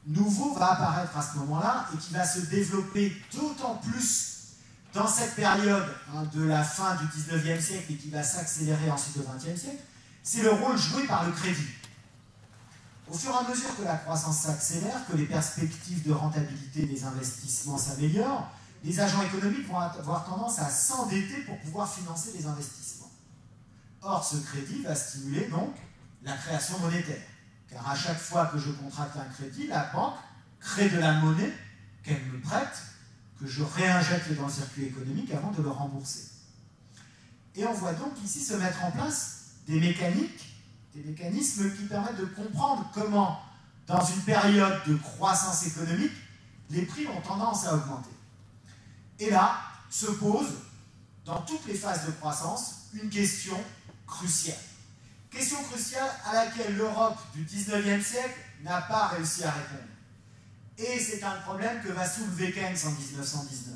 nouveau va apparaître à ce moment-là et qui va se développer d'autant plus dans cette période de la fin du 19e siècle et qui va s'accélérer ensuite au 20e siècle, c'est le rôle joué par le crédit. Au fur et à mesure que la croissance s'accélère, que les perspectives de rentabilité des investissements s'améliorent, les agents économiques vont avoir tendance à s'endetter pour pouvoir financer les investissements. Or, ce crédit va stimuler donc la création monétaire. Car à chaque fois que je contracte un crédit, la banque crée de la monnaie qu'elle me prête, que je réinjecte dans le circuit économique avant de le rembourser. Et on voit donc ici se mettre en place des mécanismes qui permettent de comprendre comment, dans une période de croissance économique, les prix ont tendance à augmenter. Et là, se pose, dans toutes les phases de croissance, une question cruciale. Question cruciale à laquelle l'Europe du 19e siècle n'a pas réussi à répondre. Et c'est un problème que va soulever Keynes en 1919.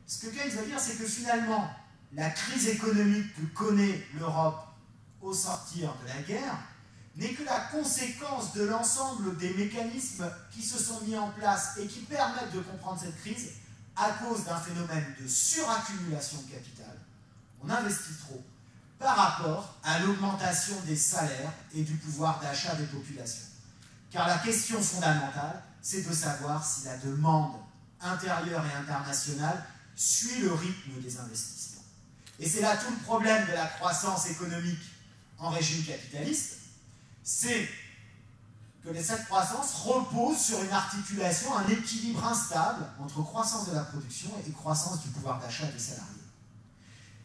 Ce que Keynes va dire, c'est que finalement, la crise économique que connaît l'Europe au sortir de la guerre n'est que la conséquence de l'ensemble des mécanismes qui se sont mis en place et qui permettent de comprendre cette crise à cause d'un phénomène de suraccumulation de capital. On investit trop par rapport à l'augmentation des salaires et du pouvoir d'achat des populations. Car la question fondamentale, c'est de savoir si la demande intérieure et internationale suit le rythme des investissements. Et c'est là tout le problème de la croissance économique en régime capitaliste, c'est que cette croissance repose sur une articulation, un équilibre instable entre croissance de la production et croissance du pouvoir d'achat des salariés.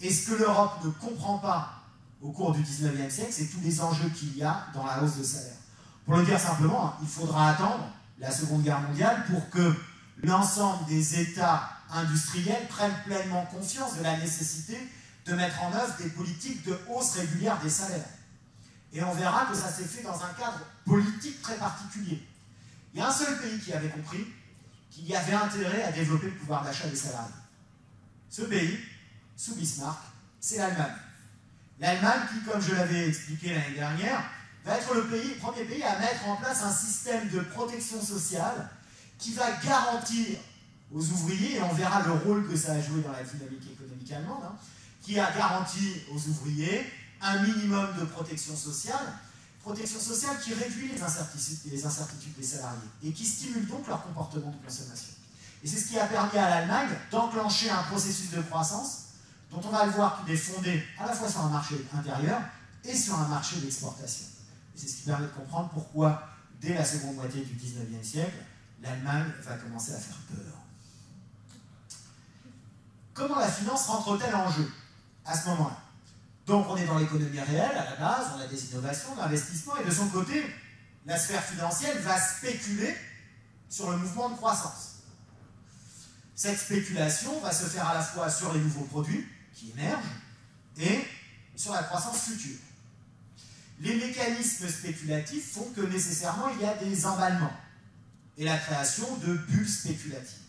Et ce que l'Europe ne comprend pas au cours du 19e siècle, c'est tous les enjeux qu'il y a dans la hausse de salaire. Pour le dire simplement, il faudra attendre la Seconde Guerre mondiale pour que l'ensemble des États industriels prennent pleinement conscience de la nécessité de mettre en œuvre des politiques de hausse régulière des salaires. Et on verra que ça s'est fait dans un cadre politique très particulier. Il y a un seul pays qui avait compris qu'il y avait intérêt à développer le pouvoir d'achat des salariés. Ce pays, sous Bismarck, c'est l'Allemagne. L'Allemagne qui, comme je l'avais expliqué l'année dernière, va être le premier pays à mettre en place un système de protection sociale qui va garantir aux ouvriers, et on verra le rôle que ça a joué dans la dynamique économique allemande, qui a garanti aux ouvriers un minimum de protection sociale qui réduit les incertitudes des salariés et qui stimule donc leur comportement de consommation. Et c'est ce qui a permis à l'Allemagne d'enclencher un processus de croissance dont on va le voir qu'il est fondé à la fois sur un marché intérieur et sur un marché d'exportation. Et c'est ce qui permet de comprendre pourquoi, dès la seconde moitié du 19e siècle, l'Allemagne va commencer à faire peur. Comment la finance rentre-t-elle en jeu à ce moment-là? Donc on est dans l'économie réelle, à la base, on a des innovations, de l'investissement, et de son côté, la sphère financière va spéculer sur le mouvement de croissance. Cette spéculation va se faire à la fois sur les nouveaux produits qui émergent et sur la croissance future. Les mécanismes spéculatifs font que nécessairement il y a des emballements et la création de bulles spéculatives.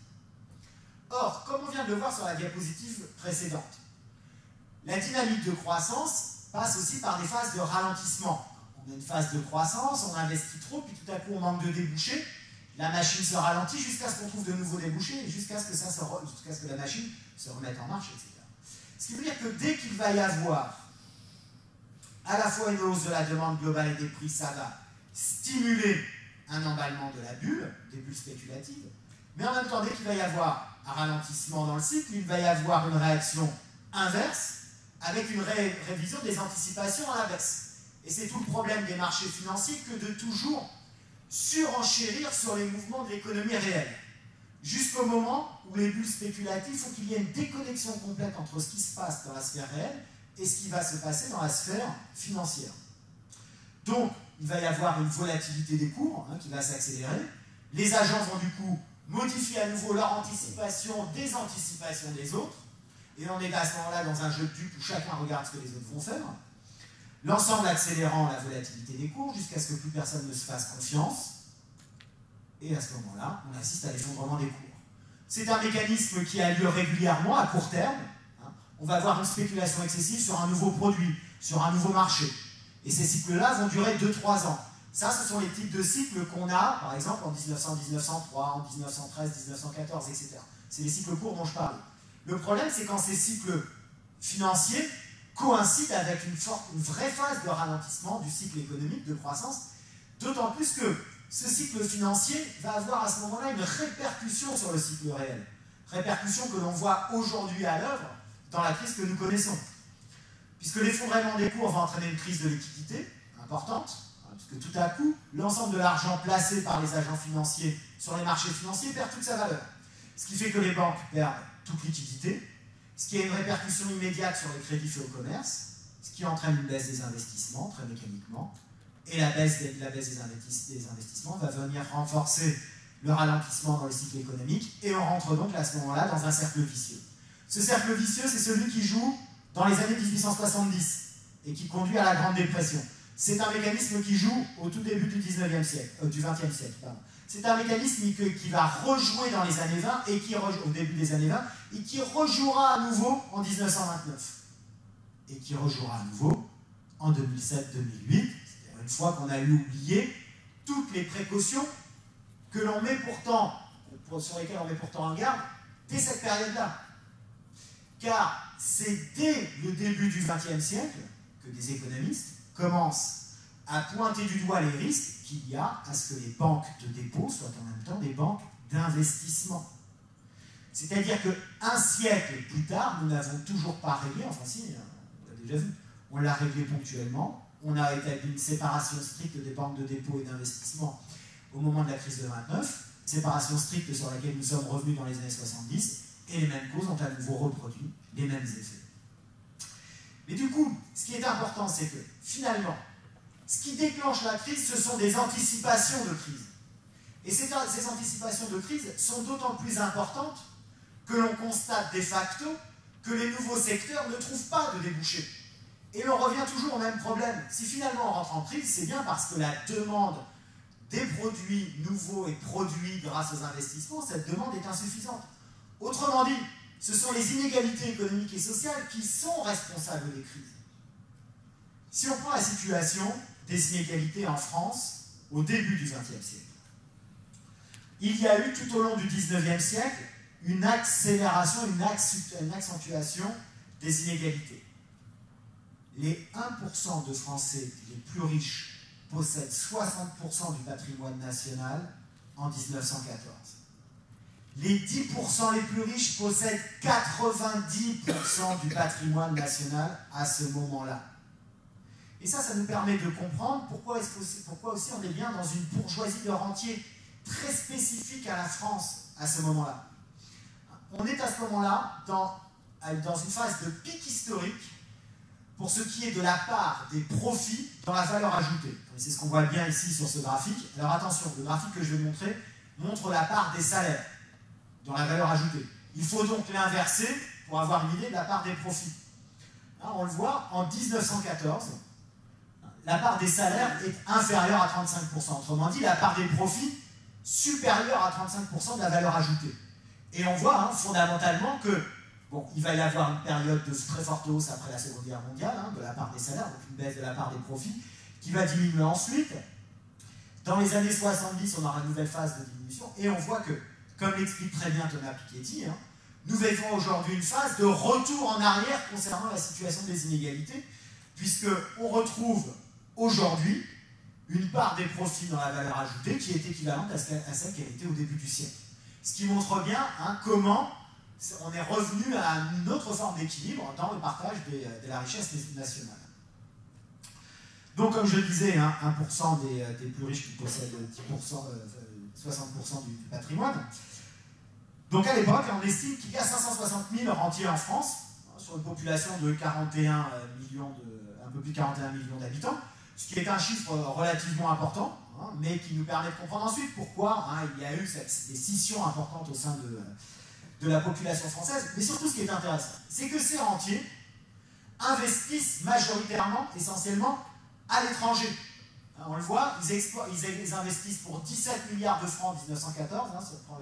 Or, comme on vient de le voir sur la diapositive précédente, la dynamique de croissance passe aussi par des phases de ralentissement. On a une phase de croissance, on investit trop, puis tout à coup on manque de débouchés, la machine se ralentit jusqu'à ce qu'on trouve de nouveaux débouchés, et jusqu'à ce que la machine se remette en marche, etc. Ce qui veut dire que dès qu'il va y avoir à la fois une hausse de la demande globale et des prix, ça va stimuler un emballement de la bulle, des bulles spéculatives, mais en même temps, dès qu'il va y avoir un ralentissement dans le cycle, il va y avoir une réaction inverse, avec une révision des anticipations à la baisse. Et c'est tout le problème des marchés financiers que de toujours surenchérir sur les mouvements de l'économie réelle. Jusqu'au moment où les bulles spéculatives font qu'il y ait une déconnexion complète entre ce qui se passe dans la sphère réelle et ce qui va se passer dans la sphère financière. Donc, il va y avoir une volatilité des cours qui va s'accélérer. Les agents vont du coup modifier à nouveau leur anticipation des anticipations des autres. Et on est à ce moment-là dans un jeu de dupes où chacun regarde ce que les autres vont faire. l'ensemble accélérant la volatilité des cours jusqu'à ce que plus personne ne se fasse confiance. Et à ce moment-là, on assiste à l'effondrement des cours. C'est un mécanisme qui a lieu régulièrement à court terme. On va avoir une spéculation excessive sur un nouveau produit, sur un nouveau marché. Et ces cycles-là vont durer 2-3 ans. Ça, ce sont les types de cycles qu'on a, par exemple, en 1900, 1903, en 1913, 1914, etc. C'est les cycles courts dont je parle. Le problème, c'est quand ces cycles financiers coïncident avec une vraie phase de ralentissement du cycle économique de croissance, d'autant plus que ce cycle financier va avoir à ce moment-là une répercussion sur le cycle réel. Répercussion que l'on voit aujourd'hui à l'œuvre dans la crise que nous connaissons. Puisque l'effondrement des cours va entraîner une crise de liquidité importante, puisque tout à coup, l'ensemble de l'argent placé par les agents financiers sur les marchés financiers perd toute sa valeur. Ce qui fait que les banques perdent toute liquidité, ce qui a une répercussion immédiate sur les crédits faits au commerce, ce qui entraîne une baisse des investissements, très mécaniquement, et la baisse des investissements va venir renforcer le ralentissement dans le cycle économique, et on rentre donc à ce moment-là dans un cercle vicieux. Ce cercle vicieux, c'est celui qui joue dans les années 1870 et qui conduit à la Grande Dépression. C'est un mécanisme qui joue au tout début du XXe siècle, du XXe siècle. C'est un mécanisme qui va rejouer dans les années 20 et au début des années 20 et qui rejouera à nouveau en 1929 et qui rejouera à nouveau en 2007-2008, c'est-à-dire une fois qu'on a eu oublié toutes les précautions que l'on met pourtant, sur lesquelles on met pourtant en garde dès cette période-là. Car c'est dès le début du XXe siècle que des économistes commencent à pointer du doigt les risques qu'il y a à ce que les banques de dépôt soient en même temps des banques d'investissement. C'est-à-dire qu'un siècle plus tard, nous n'avons toujours pas réglé, enfin si, on l'a déjà vu, on l'a réglé ponctuellement, on a établi une séparation stricte des banques de dépôt et d'investissement au moment de la crise de 29, séparation stricte sur laquelle nous sommes revenus dans les années 70, et les mêmes causes ont à nouveau reproduit les mêmes effets. Mais du coup, ce qui est important, c'est que finalement, ce qui déclenche la crise, ce sont des anticipations de crise. Et ces anticipations de crise sont d'autant plus importantes que l'on constate de facto que les nouveaux secteurs ne trouvent pas de débouchés. Et l'on revient toujours au même problème. Si finalement on rentre en crise, c'est bien parce que la demande des produits nouveaux et produits grâce aux investissements, cette demande est insuffisante. Autrement dit, ce sont les inégalités économiques et sociales qui sont responsables des crises. Si on prend la situation des inégalités en France au début du XXe siècle, il y a eu tout au long du XIXe siècle une accélération, une accentuation des inégalités. Les 1% de Français les plus riches possèdent 60% du patrimoine national en 1914. Les 10% les plus riches possèdent 90% du patrimoine national à ce moment-là. Et ça nous permet de comprendre pourquoi aussi on est bien dans une bourgeoisie de rentiers très spécifique à la France à ce moment-là. On est à ce moment-là dans une phase de pic historique pour ce qui est de la part des profits dans la valeur ajoutée. C'est ce qu'on voit bien ici sur ce graphique. Alors attention, le graphique que je vais montrer montre la part des salaires dans la valeur ajoutée. Il faut donc l'inverser pour avoir une idée de la part des profits. Là, on le voit, en 1914, la part des salaires est inférieure à 35%. Autrement dit, la part des profits supérieure à 35% de la valeur ajoutée. Et on voit fondamentalement que il va y avoir une période de très forte hausse après la Seconde Guerre mondiale, de la part des salaires, donc une baisse de la part des profits, qui va diminuer ensuite. Dans les années 70, on aura une nouvelle phase de diminution, et on voit que, comme l'explique très bien Thomas Piketty, nous vivons aujourd'hui une phase de retour en arrière concernant la situation des inégalités, puisqu'on retrouve aujourd'hui une part des profits dans la valeur ajoutée qui est équivalente à celle qu'elle était au début du siècle. Ce qui montre bien comment on est revenu à une autre forme d'équilibre dans le partage de la richesse nationale. Donc, comme je le disais, 1% des plus riches qui possèdent 60% du patrimoine. Donc, à l'époque, on estime qu'il y a 560 000 rentiers en France, sur une population de 41 millions un peu plus de 41 millions d'habitants, ce qui est un chiffre relativement important, mais qui nous permet de comprendre ensuite pourquoi il y a eu des scissions importantes au sein de la population française. Mais surtout, ce qui est intéressant, c'est que ces rentiers investissent majoritairement, essentiellement, à l'étranger. On le voit, ils investissent pour 17 milliards de francs en 1914, hein, ça prend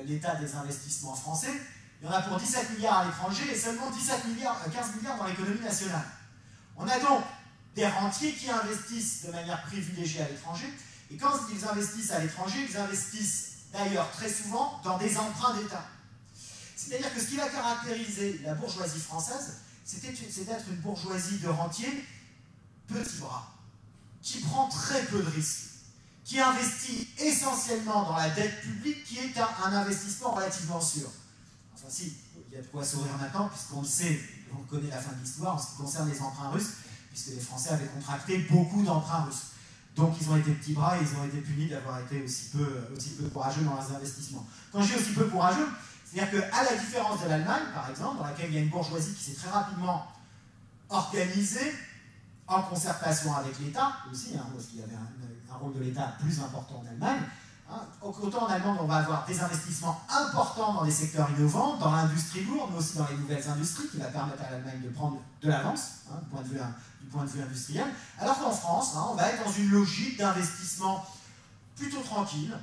l'état des investissements français. Il y en a pour 17 milliards à l'étranger et seulement 15 milliards dans l'économie nationale. On a donc des rentiers qui investissent de manière privilégiée à l'étranger, et quand ils investissent à l'étranger, ils investissent d'ailleurs très souvent dans des emprunts d'État. C'est-à-dire que ce qui va caractériser la bourgeoisie française, c'est d'être une bourgeoisie de rentiers petits bras, qui prend très peu de risques, qui investit essentiellement dans la dette publique, qui est un investissement relativement sûr. Enfin si, il y a de quoi sourire maintenant, puisqu'on le sait, on connaît la fin de l'histoire en ce qui concerne les emprunts russes, puisque les Français avaient contracté beaucoup d'emprunts russes. Donc ils ont été petits bras et ils ont été punis d'avoir été aussi peu courageux dans leurs investissements. Quand je dis aussi peu courageux, c'est-à-dire qu'à la différence de l'Allemagne, par exemple, dans laquelle il y a une bourgeoisie qui s'est très rapidement organisée, en concertation avec l'État aussi, hein, parce qu'il y avait un rôle de l'État plus important en Allemagne. Hein. Autant en Allemagne, on va avoir des investissements importants dans les secteurs innovants, dans l'industrie lourde, mais aussi dans les nouvelles industries, qui va permettre à l'Allemagne de prendre de l'avance, hein, du point de vue industriel. Alors qu'en France, hein, on va être dans une logique d'investissement plutôt tranquille,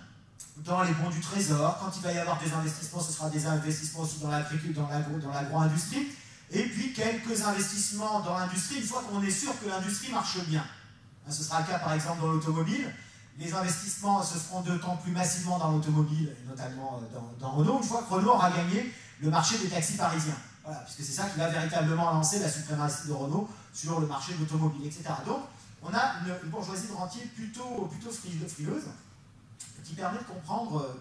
dans les bons du trésor. Quand il va y avoir des investissements, ce sera des investissements aussi dans l'agriculture, dans l'agro-industrie. Et puis quelques investissements dans l'industrie, une fois qu'on est sûr que l'industrie marche bien. Ce sera le cas par exemple dans l'automobile. Les investissements se feront d'autant plus massivement dans l'automobile, et notamment dans Renault, une fois que Renault aura gagné le marché des taxis parisiens. Voilà, puisque c'est ça qui va véritablement lancer la suprématie de Renault sur le marché de l'automobile, etc. Donc on a une bourgeoisie de rentiers plutôt frileuse, qui permet de comprendre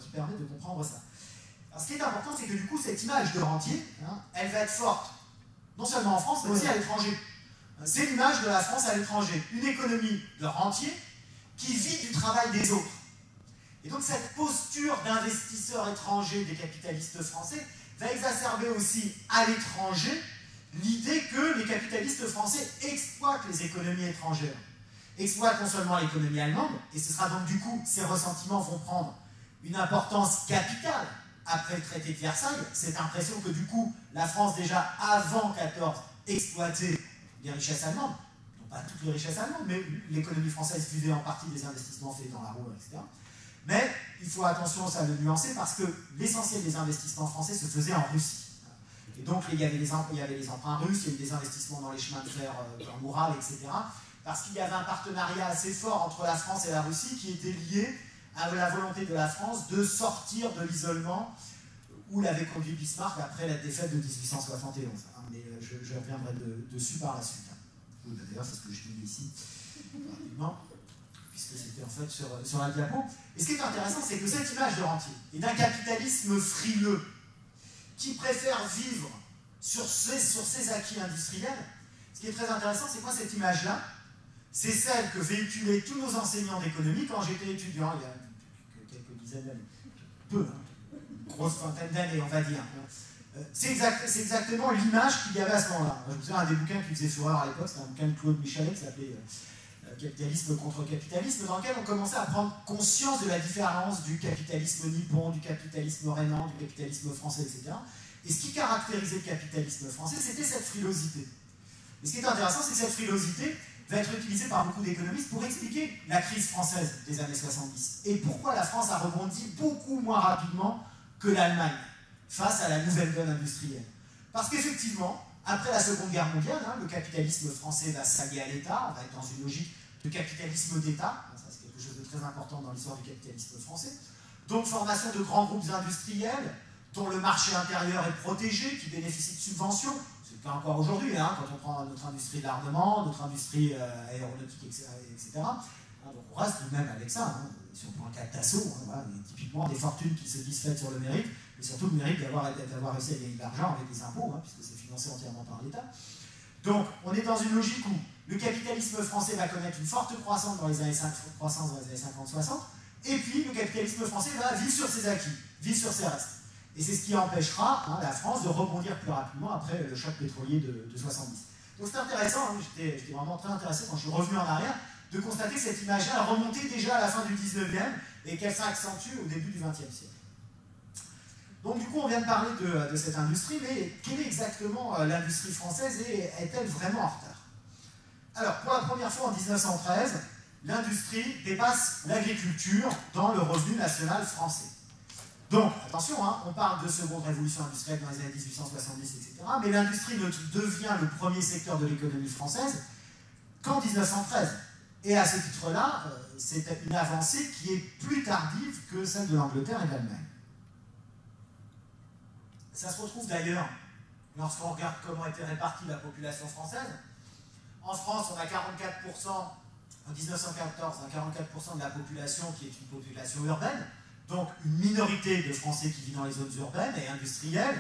ça. Alors, ce qui est important, c'est que du coup, cette image de rentier, hein, elle va être forte non seulement en France, mais aussi à l'étranger. C'est l'image de la France à l'étranger. Une économie de rentier qui vit du travail des autres. Et donc cette posture d'investisseurs étrangers des capitalistes français va exacerber aussi à l'étranger l'idée que les capitalistes français exploitent les économies étrangères. Exploitent non seulement l'économie allemande, et ce sera donc du coup, ces ressentiments vont prendre une importance capitale après le traité de Versailles, cette impression que du coup, la France déjà avant 14 exploitait les richesses allemandes, non pas toutes les richesses allemandes, mais l'économie française vivait en partie des investissements faits dans la roue, etc. Mais il faut attention à le nuancer parce que l'essentiel des investissements français se faisait en Russie. Et donc il y avait les emprunts russes, il y a eu des investissements dans les chemins de fer dans l'Oural, etc. Parce qu'il y avait un partenariat assez fort entre la France et la Russie qui était lié à la volonté de la France de sortir de l'isolement où l'avait conduit Bismarck après la défaite de 1871. Hein, mais je reviendrai dessus par la suite. Hein. D'ailleurs, c'est ce que je dis ici, rapidement, puisque c'était en fait sur la diapo. Et ce qui est intéressant, c'est que cette image de rentier est d'un capitalisme frileux qui préfère vivre sur ses acquis industriels. Ce qui est très intéressant, c'est quoi cette image-là? C'est celle que véhiculaient tous nos enseignants d'économie quand j'étais étudiant, il y a quelques dizaines d'années. Peu, hein, une grosse vingtaine d'années, on va dire. C'est exactement l'image qu'il y avait à ce moment-là. Je me souviens un des bouquins qui faisait fureur à l'époque, c'était un bouquin de Claude Michelet qui s'appelait Capitalisme contre capitalisme, dans lequel on commençait à prendre conscience de la différence du capitalisme nippon, du capitalisme rhénan, du capitalisme français, etc. Et ce qui caractérisait le capitalisme français, c'était cette frilosité. Et ce qui est intéressant, c'est que cette frilosité va être utilisée par beaucoup d'économistes pour expliquer la crise française des années 70 et pourquoi la France a rebondi beaucoup moins rapidement que l'Allemagne face à la nouvelle donne industrielle. Parce qu'effectivement, après la Seconde Guerre mondiale, hein, le capitalisme français va s'allier à l'État, on va être dans une logique de capitalisme d'État, ça c'est quelque chose de très important dans l'histoire du capitalisme français, donc formation de grands groupes industriels dont le marché intérieur est protégé, qui bénéficient de subventions. C'est le cas encore aujourd'hui, hein, quand on prend notre industrie de l'armement, notre industrie aéronautique, etc. Hein, donc on reste tout de même avec ça. Hein. Si on prend le cas de Dassault, hein, voilà, typiquement des fortunes qui se disent faites sur le mérite, mais surtout le mérite d'avoir réussi à gagner de l'argent avec des impôts, hein, puisque c'est financé entièrement par l'État. Donc on est dans une logique où le capitalisme français va connaître une forte croissance dans les années 50-60, et puis le capitalisme français va vivre sur ses acquis, vivre sur ses restes. Et c'est ce qui empêchera hein, la France de rebondir plus rapidement après le choc pétrolier de 70. Donc c'est intéressant, hein, j'étais vraiment très intéressé quand je suis revenu en arrière, de constater que cette image-là remontait déjà à la fin du 19e et qu'elle s'accentue au début du 20e siècle. Donc du coup, on vient de parler de cette industrie, mais quelle est exactement l'industrie française et est-elle vraiment en retard? Alors, pour la première fois en 1913, l'industrie dépasse l'agriculture dans le revenu national français. Donc, attention, hein, on parle de seconde révolution industrielle dans les années 1870, etc., mais l'industrie ne devient le premier secteur de l'économie française qu'en 1913. Et à ce titre-là, c'est une avancée qui est plus tardive que celle de l'Angleterre et de l'Allemagne. Ça se retrouve d'ailleurs lorsqu'on regarde comment était répartie la population française. En France, on a 44%, en 1914, 44% de la population qui est une population urbaine, donc une minorité de Français qui vivent dans les zones urbaines et industrielles,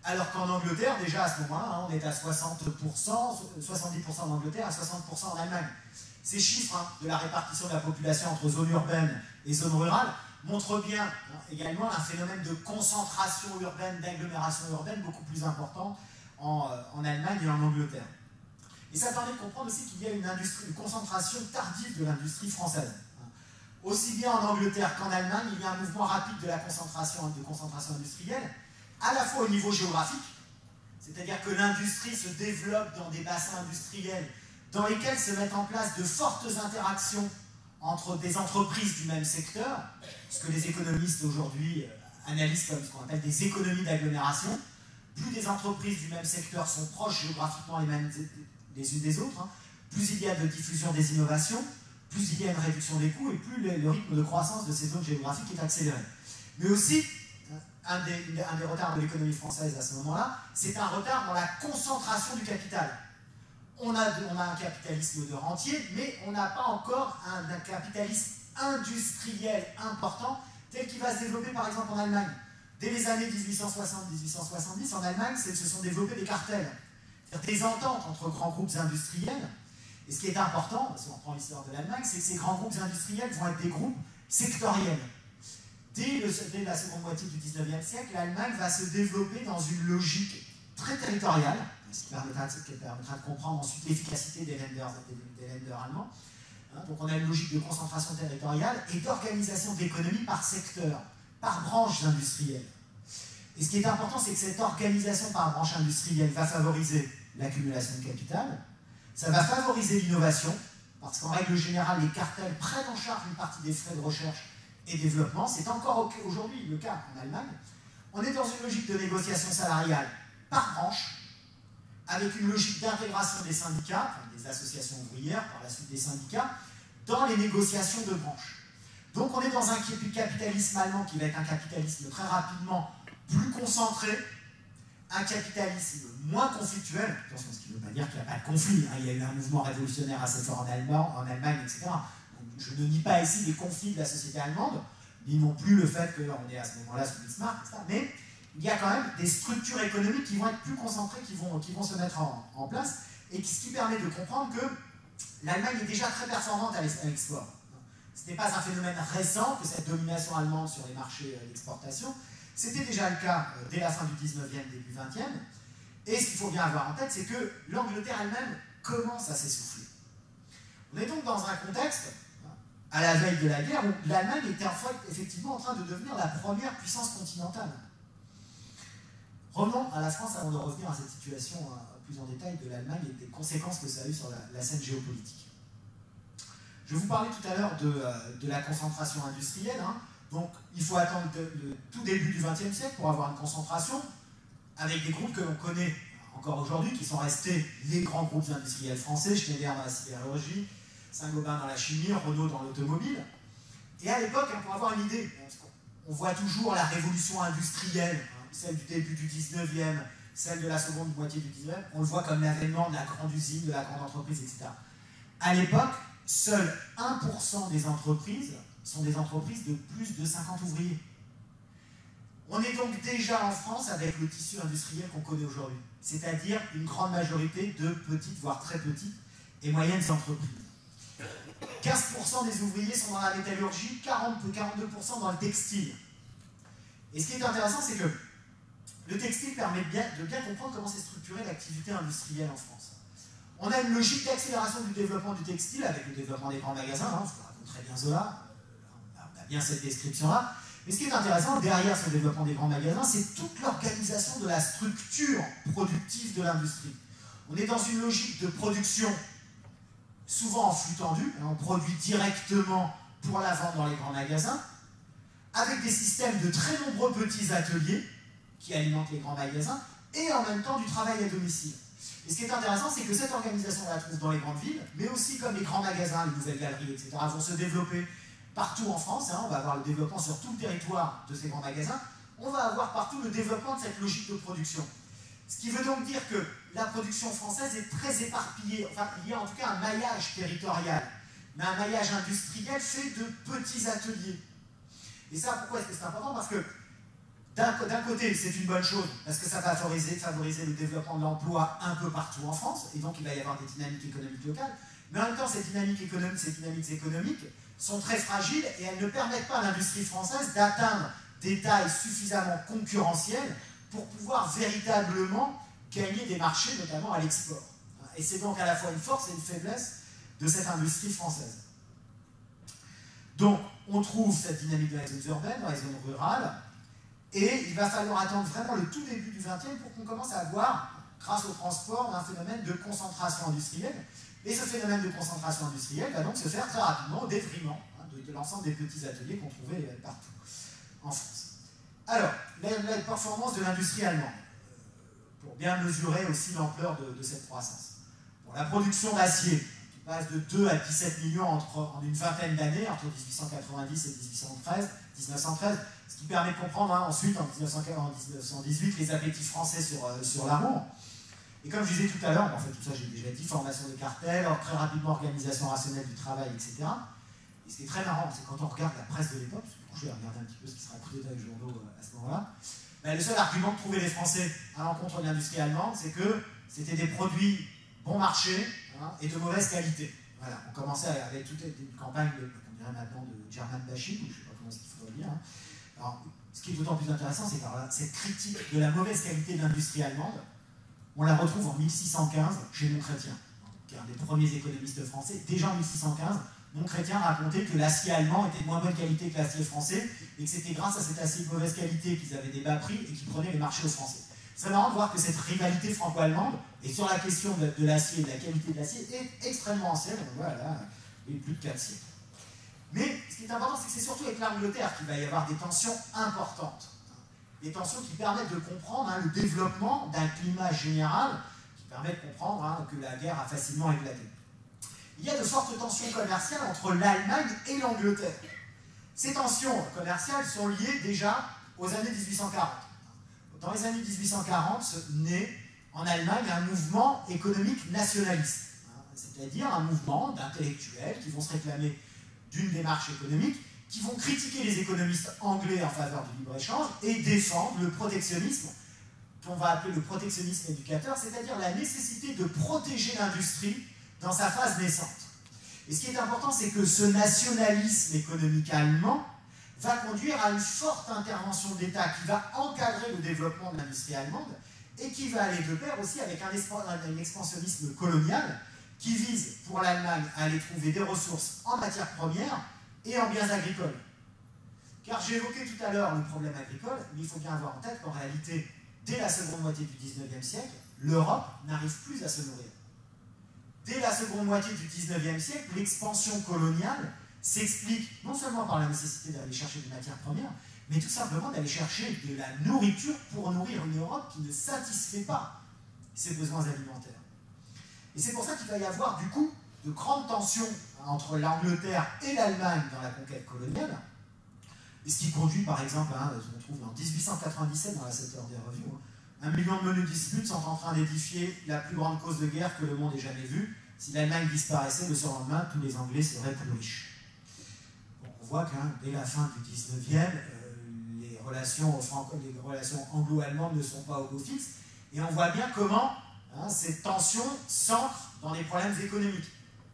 alors qu'en Angleterre, déjà à ce moment-là, hein, on est à 60%, 70% en Angleterre, à 60% en Allemagne. Ces chiffres de la répartition de la population entre zones urbaines et zones rurales montrent bien également un phénomène de concentration urbaine, d'agglomération urbaine beaucoup plus important en Allemagne et en Angleterre. Et ça permet de comprendre aussi qu'il y a une concentration tardive de l'industrie française. Aussi bien en Angleterre qu'en Allemagne, il y a un mouvement rapide de la concentration industrielle, à la fois au niveau géographique, c'est-à-dire que l'industrie se développe dans des bassins industriels dans lesquels se mettent en place de fortes interactions entre des entreprises du même secteur, ce que les économistes aujourd'hui analysent comme ce qu'on appelle des économies d'agglomération. Plus des entreprises du même secteur sont proches géographiquement les unes des autres, plus il y a de diffusion des innovations, plus il y a une réduction des coûts et plus le rythme de croissance de ces zones géographiques est accéléré. Mais aussi, un des retards de l'économie française à ce moment-là, c'est un retard dans la concentration du capital. On a un capitalisme de rentier, mais on n'a pas encore un capitalisme industriel important tel qu'il va se développer par exemple en Allemagne. Dès les années 1860-1870, en Allemagne, se sont développés des cartels, c'est-à-dire des ententes entre grands groupes industriels. Et ce qui est important, si on reprend l'histoire de l'Allemagne, c'est que ces grands groupes industriels vont être des groupes sectoriels. Dès la seconde moitié du 19e siècle, l'Allemagne va se développer dans une logique très territoriale, ce qui permettra de comprendre ensuite l'efficacité des Länder allemands. Donc on a une logique de concentration territoriale et d'organisation de l'économie par secteur, par branches industrielles. Et ce qui est important, c'est que cette organisation par branche industrielle va favoriser l'accumulation de capital, ça va favoriser l'innovation, parce qu'en règle générale, les cartels prennent en charge une partie des frais de recherche et développement. C'est encore aujourd'hui le cas en Allemagne. On est dans une logique de négociation salariale par branche, avec une logique d'intégration des syndicats, des associations ouvrières, par la suite des syndicats, dans les négociations de branches. Donc on est dans un capitalisme allemand qui va être un capitalisme très rapidement plus concentré, un capitalisme moins conflictuel, attention, ce qui ne veut pas dire qu'il n'y a pas de conflit, il y a eu un mouvement révolutionnaire assez fort en Allemagne, etc. Donc, je ne nie pas ici les conflits de la société allemande, ni non plus le fait qu'on est à ce moment-là sous Bismarck, etc. Mais il y a quand même des structures économiques qui vont être plus concentrées, qui vont se mettre en place, et ce qui permet de comprendre que l'Allemagne est déjà très performante à l'export. Ce n'est pas un phénomène récent que cette domination allemande sur les marchés d'exportation. C'était déjà le cas dès la fin du 19e, début 20e. Et ce qu'il faut bien avoir en tête, c'est que l'Angleterre elle-même commence à s'essouffler. On est donc dans un contexte, à la veille de la guerre, où l'Allemagne était en fait, effectivement en train de devenir la première puissance continentale. Revenons à la France avant de revenir à cette situation plus en détail de l'Allemagne et des conséquences que ça a eu sur la scène géopolitique. Je vous parlais tout à l'heure de la concentration industrielle. Donc, il faut attendre le tout début du XXe siècle pour avoir une concentration avec des groupes que l'on connaît encore aujourd'hui, qui sont restés les grands groupes industriels français, Schneider dans la sidérurgie, Saint-Gobain dans la chimie, Renault dans l'automobile. Et à l'époque, pour avoir une idée, on voit toujours la révolution industrielle, celle du début du 19e, celle de la seconde moitié du 19e, on le voit comme l'avènement de la grande usine, de la grande entreprise, etc. À l'époque, seul 1% des entreprises sont des entreprises de plus de 50 ouvriers. On est donc déjà en France avec le tissu industriel qu'on connaît aujourd'hui, c'est-à-dire une grande majorité de petites, voire très petites et moyennes entreprises. 15% des ouvriers sont dans la métallurgie, 42% dans le textile. Et ce qui est intéressant, c'est que le textile permet de bien comprendre comment s'est structurée l'activité industrielle en France. On a une logique d'accélération du développement du textile avec le développement des grands magasins, ce que raconte très bien Zola, on a bien cette description-là. Mais ce qui est intéressant, derrière ce développement des grands magasins, c'est toute l'organisation de la structure productive de l'industrie. On est dans une logique de production, souvent en flux tendu, on produit directement pour la vente dans les grands magasins, avec des systèmes de très nombreux petits ateliers qui alimentent les grands magasins, et en même temps du travail à domicile. Et ce qui est intéressant, c'est que cette organisation, on la trouve dans les grandes villes, mais aussi comme les grands magasins, les nouvelles galeries, etc., vont se développer partout en France. On va avoir le développement sur tout le territoire de ces grands magasins. On va avoir partout le développement de cette logique de production. Ce qui veut donc dire que la production française est très éparpillée. Enfin, il y a en tout cas un maillage territorial, mais un maillage industriel fait de petits ateliers. Et ça, pourquoi est-ce que c'est important? Parce que d'un côté, c'est une bonne chose, parce que ça va favoriser le développement de l'emploi un peu partout en France, et donc il va y avoir des dynamiques économiques locales. Mais en même temps, ces dynamiques économiques sont très fragiles et elles ne permettent pas à l'industrie française d'atteindre des tailles suffisamment concurrentielles pour pouvoir véritablement gagner des marchés, notamment à l'export. Et c'est donc à la fois une force et une faiblesse de cette industrie française. Donc, on trouve cette dynamique dans les zones urbaines, dans les zones rurales, et il va falloir attendre vraiment le tout début du XXe pour qu'on commence à voir, grâce au transport, un phénomène de concentration industrielle. Et ce phénomène de concentration industrielle va donc se faire très rapidement au détriment de l'ensemble des petits ateliers qu'on trouvait partout en France. Alors, la performance de l'industrie allemande, pour bien mesurer aussi l'ampleur de cette croissance. Pour la production d'acier, qui passe de 2 à 17 millions en une vingtaine d'années, entre 1890 et 1913, ce qui permet de comprendre ensuite, en 1918, les appétits français sur l'amour. Et comme je disais tout à l'heure, en fait tout ça j'ai déjà dit, formation des cartels, très rapidement organisation rationnelle du travail, etc. Et ce qui est très marrant, c'est quand on regarde la presse de l'époque, parce que je vais regarder un petit peu ce qui sera écrit dans les journaux à ce moment-là, ben, le seul argument que trouvaient les Français à l'encontre de l'industrie allemande, c'est que c'était des produits bon marché et de mauvaise qualité. Voilà, on commençait avec toute une campagne, on dirait maintenant, de German bashing, je ne sais pas comment il faudrait dire. Alors, ce qui est d'autant plus intéressant, c'est que cette critique de la mauvaise qualité de l'industrie allemande, on la retrouve en 1615 chez Monchrétien, qui est un des premiers économistes français. Déjà en 1615, Monchrétien racontait que l'acier allemand était de moins bonne qualité que l'acier français, et que c'était grâce à cet acier de mauvaise qualité qu'ils avaient des bas prix et qu'ils prenaient les marchés aux Français. C'est marrant de voir que cette rivalité franco-allemande, et sur la question de l'acier et de la qualité de l'acier, est extrêmement ancienne. On voit là, il y a plus de 4 siècles. Mais ce qui est important, c'est que c'est surtout avec l'Angleterre qu'il va y avoir des tensions importantes. Des tensions qui permettent de comprendre le développement d'un climat général qui permet de comprendre que la guerre a facilement éclaté. Il y a de fortes tensions commerciales entre l'Allemagne et l'Angleterre. Ces tensions commerciales sont liées déjà aux années 1840. Dans les années 1840 naît en Allemagne un mouvement économique nationaliste, c'est-à-dire un mouvement d'intellectuels qui vont se réclamer d'une démarche économique, qui vont critiquer les économistes anglais en faveur du libre-échange et défendre le protectionnisme, qu'on va appeler le protectionnisme éducateur, c'est-à-dire la nécessité de protéger l'industrie dans sa phase naissante. Et ce qui est important, c'est que ce nationalisme économique allemand va conduire à une forte intervention de l'État qui va encadrer le développement de l'industrie allemande et qui va aller de pair aussi avec un expansionnisme colonial qui vise pour l'Allemagne à aller trouver des ressources en matières premières et en biens agricoles. Car j'ai évoqué tout à l'heure le problème agricole, mais il faut bien avoir en tête qu'en réalité, dès la seconde moitié du XIXe siècle, l'Europe n'arrive plus à se nourrir. Dès la seconde moitié du XIXe siècle, l'expansion coloniale s'explique non seulement par la nécessité d'aller chercher des matières premières, mais tout simplement d'aller chercher de la nourriture pour nourrir une Europe qui ne satisfait pas ses besoins alimentaires. Et c'est pour ça qu'il va y avoir du coup de grandes tensions entre l'Angleterre et l'Allemagne dans la conquête coloniale, et ce qui conduit par exemple, on trouve en 1897 dans la Saturday Review, 1 million de menus disputes sont en train d'édifier la plus grande cause de guerre que le monde ait jamais vue. Si l'Allemagne disparaissait, le surlendemain, tous les Anglais seraient plus riches. Bon, on voit que dès la fin du 19e, les relations anglo-allemandes ne sont pas au beau fixe, et on voit bien comment cette tension s'ancre dans les problèmes économiques.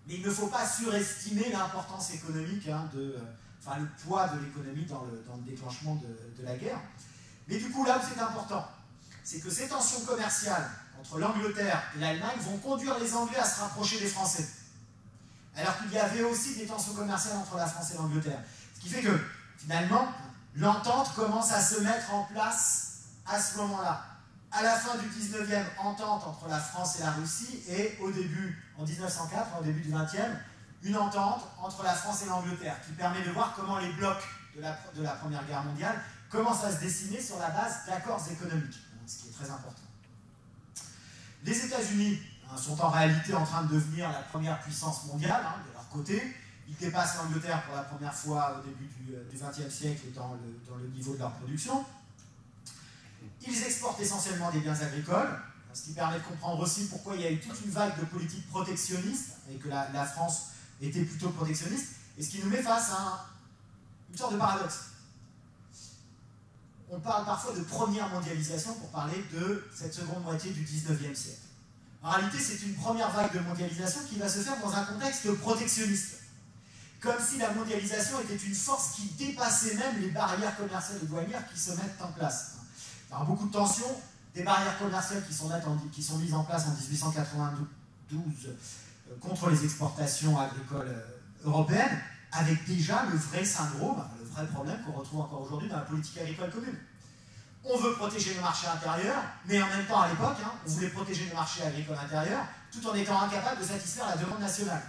Mais il ne faut pas surestimer l'importance économique, le poids de l'économie dans le déclenchement de la guerre. Mais du coup, là où c'est important, c'est que ces tensions commerciales entre l'Angleterre et l'Allemagne vont conduire les Anglais à se rapprocher des Français. Alors qu'il y avait aussi des tensions commerciales entre la France et l'Angleterre. Ce qui fait que, finalement, L'entente commence à se mettre en place à ce moment-là. À la fin du 19e, entente entre la France et la Russie, et au début, en 1904, au début du 20e, une entente entre la France et l'Angleterre, qui permet de voir comment les blocs de la Première Guerre mondiale commencent à se dessiner sur la base d'accords économiques, ce qui est très important. Les États-Unis sont en réalité en train de devenir la première puissance mondiale, de leur côté. Ils dépassent l'Angleterre pour la première fois au début du XXe siècle dans le niveau de leur production. Ils exportent essentiellement des biens agricoles, ce qui permet de comprendre aussi pourquoi il y a eu toute une vague de politique protectionniste et que la France était plutôt protectionniste, et ce qui nous met face à une sorte de paradoxe. On parle parfois de première mondialisation pour parler de cette seconde moitié du 19e siècle. En réalité, c'est une première vague de mondialisation qui va se faire dans un contexte protectionniste. Comme si la mondialisation était une force qui dépassait même les barrières commerciales et douanières qui se mettent en place. Il y aura beaucoup de tensions, des barrières commerciales qui sont mises en place en 1892 contre les exportations agricoles européennes, avec déjà le vrai syndrome, le vrai problème qu'on retrouve encore aujourd'hui dans la politique agricole commune. On veut protéger le marché intérieur, mais en même temps, à l'époque, on voulait protéger le marché agricole intérieur, tout en étant incapable de satisfaire la demande nationale.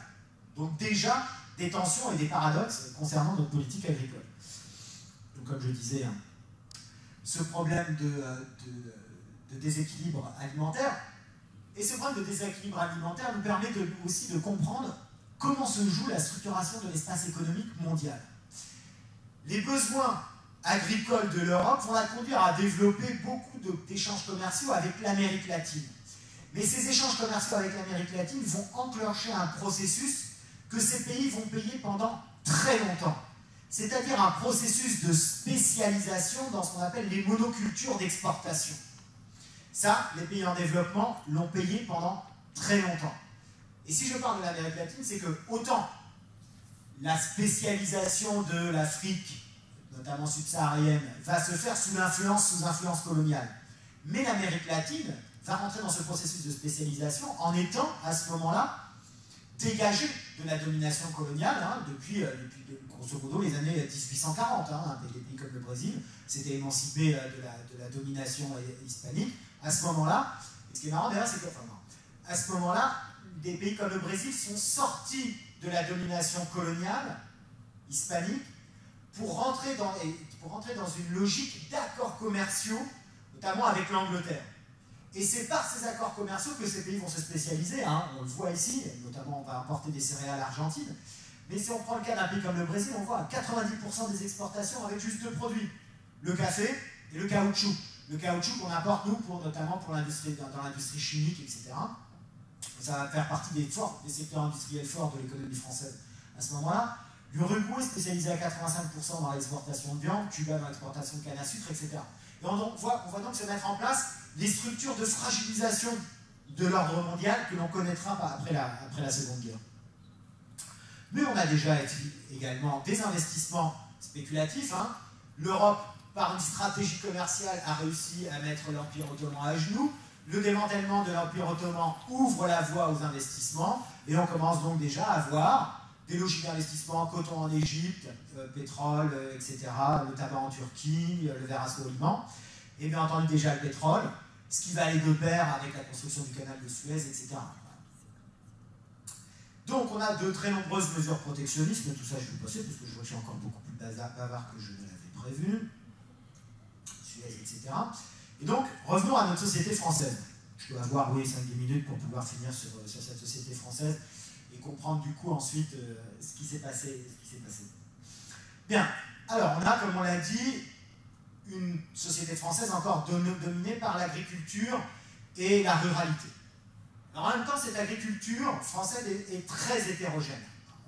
Donc déjà, des tensions et des paradoxes concernant notre politique agricole. Donc comme je disais, ce problème de déséquilibre alimentaire, et ce problème de déséquilibre alimentaire nous permet aussi de comprendre comment se joue la structuration de l'espace économique mondial. Les besoins agricoles de l'Europe vont la conduire à développer beaucoup d'échanges commerciaux avec l'Amérique latine. Mais ces échanges commerciaux avec l'Amérique latine vont enclencher un processus que ces pays vont payer pendant très longtemps. C'est-à-dire un processus de spécialisation dans ce qu'on appelle les monocultures d'exportation. Ça, les pays en développement l'ont payé pendant très longtemps. Et si je parle de l'Amérique latine, c'est que autant la spécialisation de l'Afrique, notamment subsaharienne, va se faire sous influence coloniale. Mais l'Amérique latine va rentrer dans ce processus de spécialisation en étant, à ce moment-là, dégagée de la domination coloniale, depuis grosso modo les années 1840. Des pays comme le Brésil s'étaient émancipés de la domination hispanique. À ce moment-là, ce qui est marrant d'ailleurs, c'est qu'à ce moment-là, des pays comme le Brésil sont sortis de la domination coloniale hispanique pour rentrer dans une logique d'accords commerciaux, notamment avec l'Angleterre. Et c'est par ces accords commerciaux que ces pays vont se spécialiser. On le voit ici, notamment on va importer des céréales argentines. Mais si on prend le cas d'un pays comme le Brésil, on voit 90% des exportations avec juste deux produits, le café et le caoutchouc. Le caoutchouc qu'on importe, nous, notamment dans l'industrie chimique, etc. Ça va faire partie des secteurs industriels forts de l'économie française à ce moment-là. L'Uruguay est spécialisé à 85% dans l'exportation de viande, Cuba dans l'exportation de canne à sucre, etc. Et on voit donc se mettre en place des structures de fragilisation de l'ordre mondial que l'on connaîtra après la Seconde Guerre. Mais on a déjà également des investissements spéculatifs. L'Europe, par une stratégie commerciale, a réussi à mettre l'Empire ottoman à genoux. Le démantèlement de l'Empire ottoman ouvre la voie aux investissements, et on commence donc déjà à voir des logiques d'investissement, coton en Égypte, pétrole, etc., le tabac en Turquie, le verre à soie au Liban, et bien entendu déjà le pétrole, ce qui va aller de pair avec la construction du canal de Suez, etc. Donc on a de très nombreuses mesures protectionnistes, mais tout ça je vais passer parce que je vois que je suis encore beaucoup plus bavard que je ne l'avais prévu, Suez, etc. Et donc, revenons à notre société française. Je dois avoir, 5-10 minutes pour pouvoir finir sur cette société française et comprendre du coup ensuite ce qui s'est passé. Bien, alors on a, comme on l'a dit, une société française encore dominée par l'agriculture et la ruralité. Alors en même temps, cette agriculture française est très hétérogène.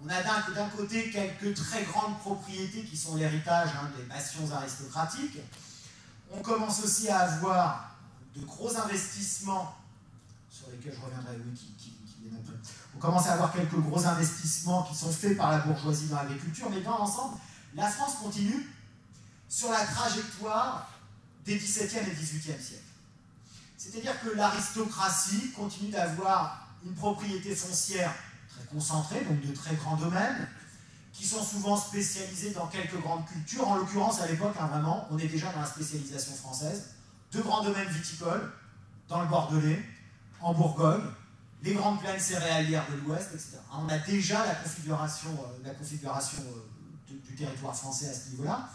On a d'un côté quelques très grandes propriétés qui sont l'héritage des bastions aristocratiques. On commence aussi à avoir de gros investissements, sur lesquels je reviendrai, qui viennent après. On commence à avoir quelques gros investissements qui sont faits par la bourgeoisie dans l'agriculture, mais dans l'ensemble, la France continue sur la trajectoire des XVIIe et XVIIIe siècles. C'est-à-dire que l'aristocratie continue d'avoir une propriété foncière très concentrée, donc de très grands domaines, qui sont souvent spécialisés dans quelques grandes cultures. En l'occurrence, à l'époque, hein, vraiment, on est déjà dans la spécialisation française. Deux grands domaines viticoles, dans le Bordelais, en Bourgogne, les grandes plaines céréalières de l'Ouest, etc. On a déjà la configuration du territoire français à ce niveau-là,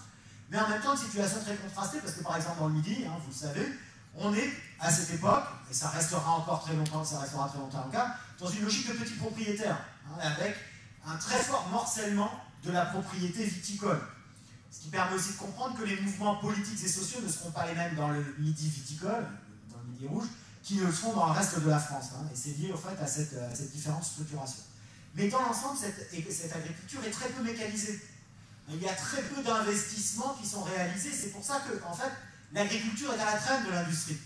mais en même temps une situation très contrastée, parce que par exemple dans le Midi, hein, vous le savez, on est à cette époque, et ça restera encore très longtemps, ça restera très longtemps le cas, dans une logique de petits propriétaires, hein, avec un très fort morcellement de la propriété viticole. Ce qui permet aussi de comprendre que les mouvements politiques et sociaux ne seront pas les mêmes dans le Midi viticole, dans le Midi rouge, qui ne le seront dans le reste de la France. Hein, et c'est lié au fait à cette différente structuration. Mais dans l'ensemble, cette agriculture est très peu mécanisée. Il y a très peu d'investissements qui sont réalisés. C'est pour ça que, en fait, l'agriculture est à la traîne de l'industrie.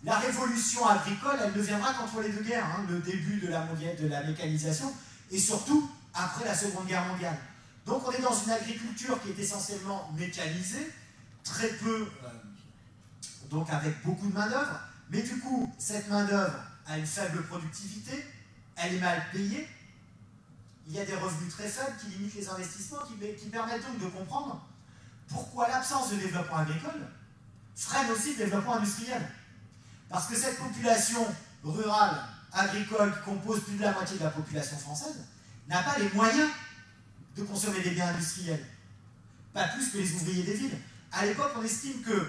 La révolution agricole, elle ne viendra qu'entre les deux guerres, hein, le début de la mécanisation, et surtout après la Seconde Guerre mondiale. Donc on est dans une agriculture qui est essentiellement mécanisée, très peu, donc avec beaucoup de main-d'œuvre, mais du coup, cette main-d'œuvre a une faible productivité, elle est mal payée, il y a des revenus très faibles qui limitent les investissements, qui permettent donc de comprendre pourquoi l'absence de développement agricole freine aussi le développement industriel. Parce que cette population rurale, agricole, qui compose plus de la moitié de la population française, n'a pas les moyens de consommer des biens industriels. Pas plus que les ouvriers des villes. À l'époque, on estime que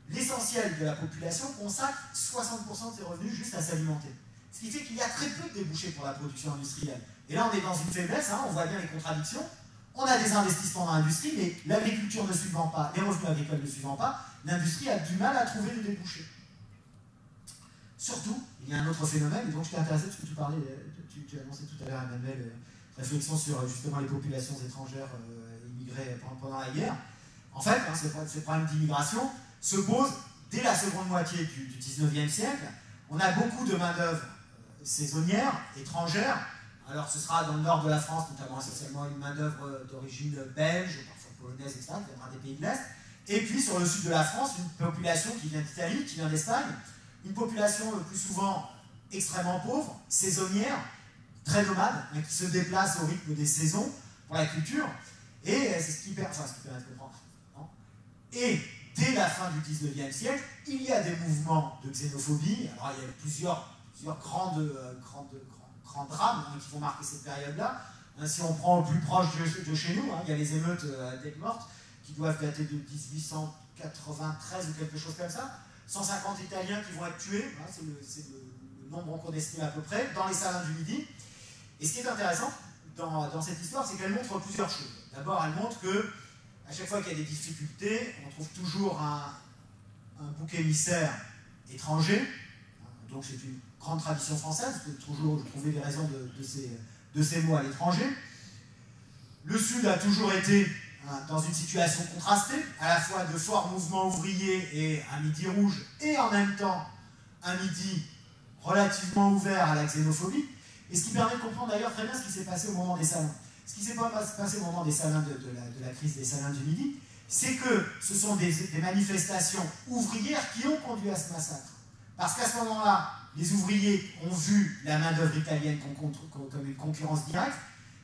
l'essentiel de la population consacre 60% de ses revenus juste à s'alimenter. Ce qui fait qu'il y a très peu de débouchés pour la production industrielle. Et là, on est dans une faiblesse, hein, on voit bien les contradictions. On a des investissements dans l'industrie, mais l'agriculture ne suivant pas, les revenus agricoles ne suivant pas, l'industrie a du mal à trouver des débouchés. Surtout, il y a un autre phénomène, et donc je t'ai intéressé parce que tu parlais, tu annonçais tout à l'heure, Emmanuel, réflexion sur justement les populations étrangères immigrées pendant la guerre. En fait, hein, ces problèmes d'immigration se posent dès la seconde moitié du 19e siècle. On a beaucoup de main-d'œuvre saisonnière, étrangère. Alors ce sera dans le nord de la France, notamment essentiellement une main-d'œuvre d'origine belge, parfois polonaise, etc., qui viendra des pays de l'Est. Et puis sur le sud de la France, une population qui vient d'Italie, qui vient d'Espagne, une population le plus souvent extrêmement pauvre, saisonnière, très nomade, hein, qui se déplace au rythme des saisons pour la culture. Et c'est ce qui permet de comprendre. Non, et dès la fin du 19e siècle, il y a des mouvements de xénophobie. Alors il y a plusieurs grands drames, hein, qui vont marquer cette période-là. Hein, si on prend au plus proche de chez nous, hein, il y a les émeutes d'Aigues-Mortes qui doivent dater de 1893 ou quelque chose comme ça. 150 Italiens qui vont être tués, hein, c'est le nombre qu'on estime à peu près, dans les salins du Midi. Et ce qui est intéressant dans cette histoire, c'est qu'elle montre plusieurs choses. D'abord, elle montre que à chaque fois qu'il y a des difficultés, on trouve toujours un bouc émissaire étranger. Donc c'est une grande tradition française, de toujours trouver des raisons de ces mots à l'étranger. Le Sud a toujours été dans une situation contrastée, à la fois de forts mouvements ouvriers et un Midi rouge, et en même temps un Midi relativement ouvert à la xénophobie, et ce qui permet de comprendre d'ailleurs très bien ce qui s'est passé au moment des salins. Ce qui s'est passé au moment des salins de la crise des salins du Midi, c'est que ce sont des manifestations ouvrières qui ont conduit à ce massacre. Parce qu'à ce moment-là, les ouvriers ont vu la main-d'œuvre italienne comme une concurrence directe,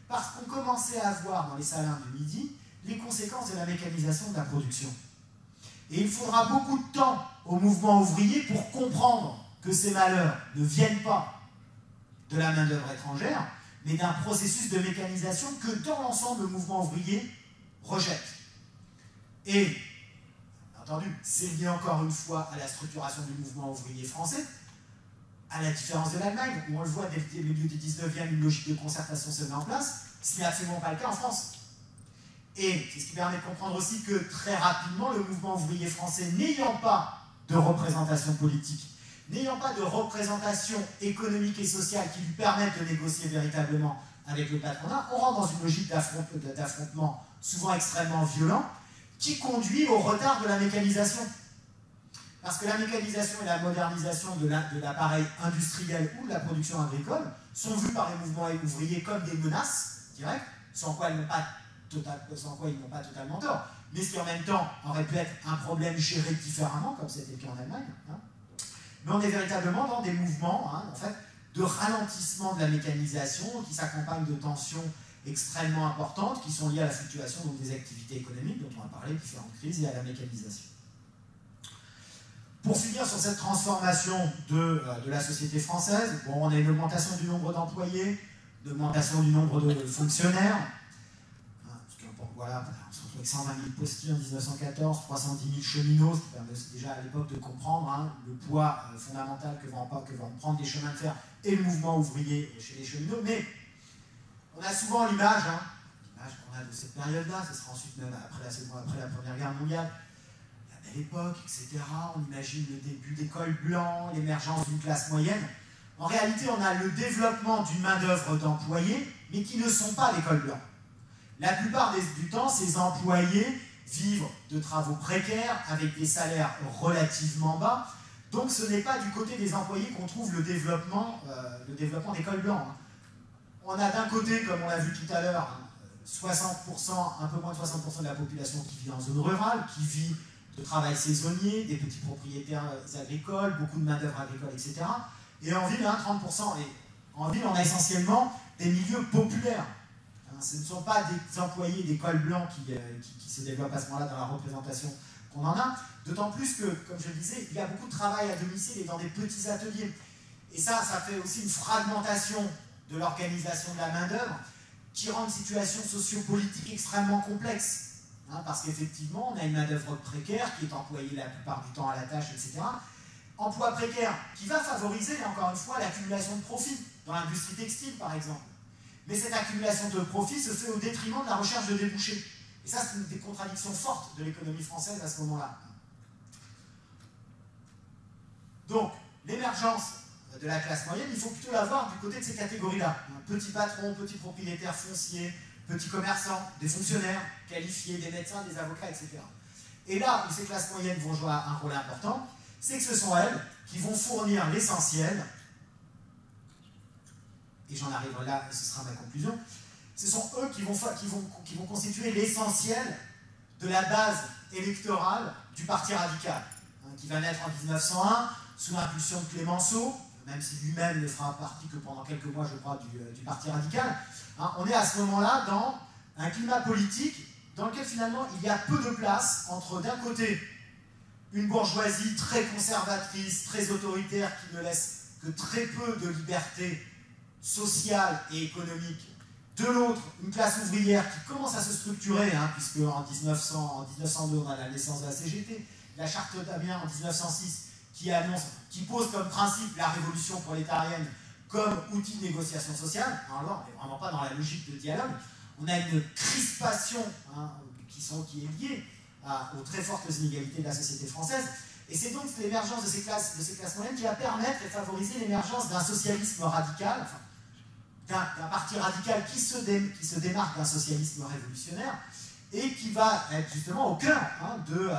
parce qu'on commençait à voir dans les salins du Midi les conséquences de la mécanisation de la production. Et il faudra beaucoup de temps au mouvement ouvrier pour comprendre que ces malheurs ne viennent pas de la main-d'œuvre étrangère, mais d'un processus de mécanisation que dans l'ensemble le mouvement ouvrier rejette. Et, bien entendu, c'est lié encore une fois à la structuration du mouvement ouvrier français, à la différence de l'Allemagne, où on le voit dès le milieu du 19e, une logique de concertation se met en place, ce n'est absolument pas le cas en France. Et c'est ce qui permet de comprendre aussi que très rapidement, le mouvement ouvrier français, n'ayant pas de représentation politique, n'ayant pas de représentation économique et sociale qui lui permette de négocier véritablement avec le patronat, on rentre dans une logique d'affrontement souvent extrêmement violent, qui conduit au retard de la mécanisation. Parce que la mécanisation et la modernisation de l'appareil industriel ou de la production agricole sont vues par les mouvements ouvriers comme des menaces directes, sans quoi ils n'ont pas totalement tort, mais ce qui en même temps aurait pu être un problème géré différemment, comme c'était le cas en Allemagne. Hein. Mais on est véritablement dans des mouvements, hein, en fait, de ralentissement de la mécanisation qui s'accompagnent de tensions extrêmement importantes qui sont liées à la fluctuation donc, des activités économiques dont on a parlé, différentes crises, et à la mécanisation. Pour finir sur cette transformation de la société française, bon, on a une augmentation du nombre d'employés, une augmentation du nombre de fonctionnaires. Voilà, on se retrouve avec 120 000 postiers en 1914, 310 000 cheminots, ce qui permet déjà à l'époque de comprendre le poids fondamental que vont prendre les chemins de fer et le mouvement ouvrier chez les cheminots. Mais on a souvent l'image qu'on a de cette période-là, ce sera ensuite même après la Première Guerre mondiale, la belle époque, etc. On imagine le début des cols blancs, l'émergence d'une classe moyenne. En réalité, on a le développement d'une main-d'œuvre d'employés, mais qui ne sont pas des cols blancs. La plupart du temps, ces employés vivent de travaux précaires avec des salaires relativement bas. Donc ce n'est pas du côté des employés qu'on trouve le développement des cols blancs. On a d'un côté, comme on l'a vu tout à l'heure, 60%, un peu moins de 60% de la population qui vit en zone rurale, qui vit de travail saisonnier, des petits propriétaires agricoles, beaucoup de main-d'œuvre agricole, etc. Et en ville, 30%. Et en ville, on a essentiellement des milieux populaires. Ce ne sont pas des employés des cols blancs qui se développent à ce moment-là dans la représentation qu'on en a, d'autant plus que, comme je le disais, il y a beaucoup de travail à domicile et dans des petits ateliers. Et ça fait aussi une fragmentation de l'organisation de la main-d'œuvre qui rend une situation sociopolitique extrêmement complexe. Parce qu'effectivement, on a une main-d'œuvre précaire qui est employée la plupart du temps à la tâche, etc. Emploi précaire qui va favoriser, encore une fois, l'accumulation de profits dans l'industrie textile, par exemple. Mais cette accumulation de profits se fait au détriment de la recherche de débouchés. Et ça, c'est une des contradictions fortes de l'économie française à ce moment-là. Donc, l'émergence de la classe moyenne, il faut plutôt la voir du côté de ces catégories-là. Petits patrons, petits propriétaires fonciers, petits commerçants, des fonctionnaires qualifiés, des médecins, des avocats, etc. Et là où ces classes moyennes vont jouer un rôle important, c'est que ce sont elles qui vont fournir l'essentiel. Et j'en arriverai là, et ce sera ma conclusion, ce sont eux qui vont constituer l'essentiel de la base électorale du Parti radical, qui va naître en 1901 sous l'impulsion de Clémenceau, même si lui-même ne fera partie que pendant quelques mois, je crois, du Parti radical. On est à ce moment-là dans un climat politique dans lequel finalement il y a peu de place entre d'un côté une bourgeoisie très conservatrice, très autoritaire, qui ne laisse que très peu de liberté sociale et économique, de l'autre, une classe ouvrière qui commence à se structurer, puisque en 1902, on a la naissance de la CGT, la charte d'Amiens en 1906, qui pose comme principe la révolution prolétarienne comme outil de négociation sociale. Alors, on n'est vraiment pas dans la logique de dialogue. On a une crispation qui est liée aux très fortes inégalités de la société française. Et c'est donc l'émergence de ces classes moyennes qui va permettre et favoriser l'émergence d'un socialisme radical, d'un parti radical qui se démarque d'un socialisme révolutionnaire et qui va être justement au cœur de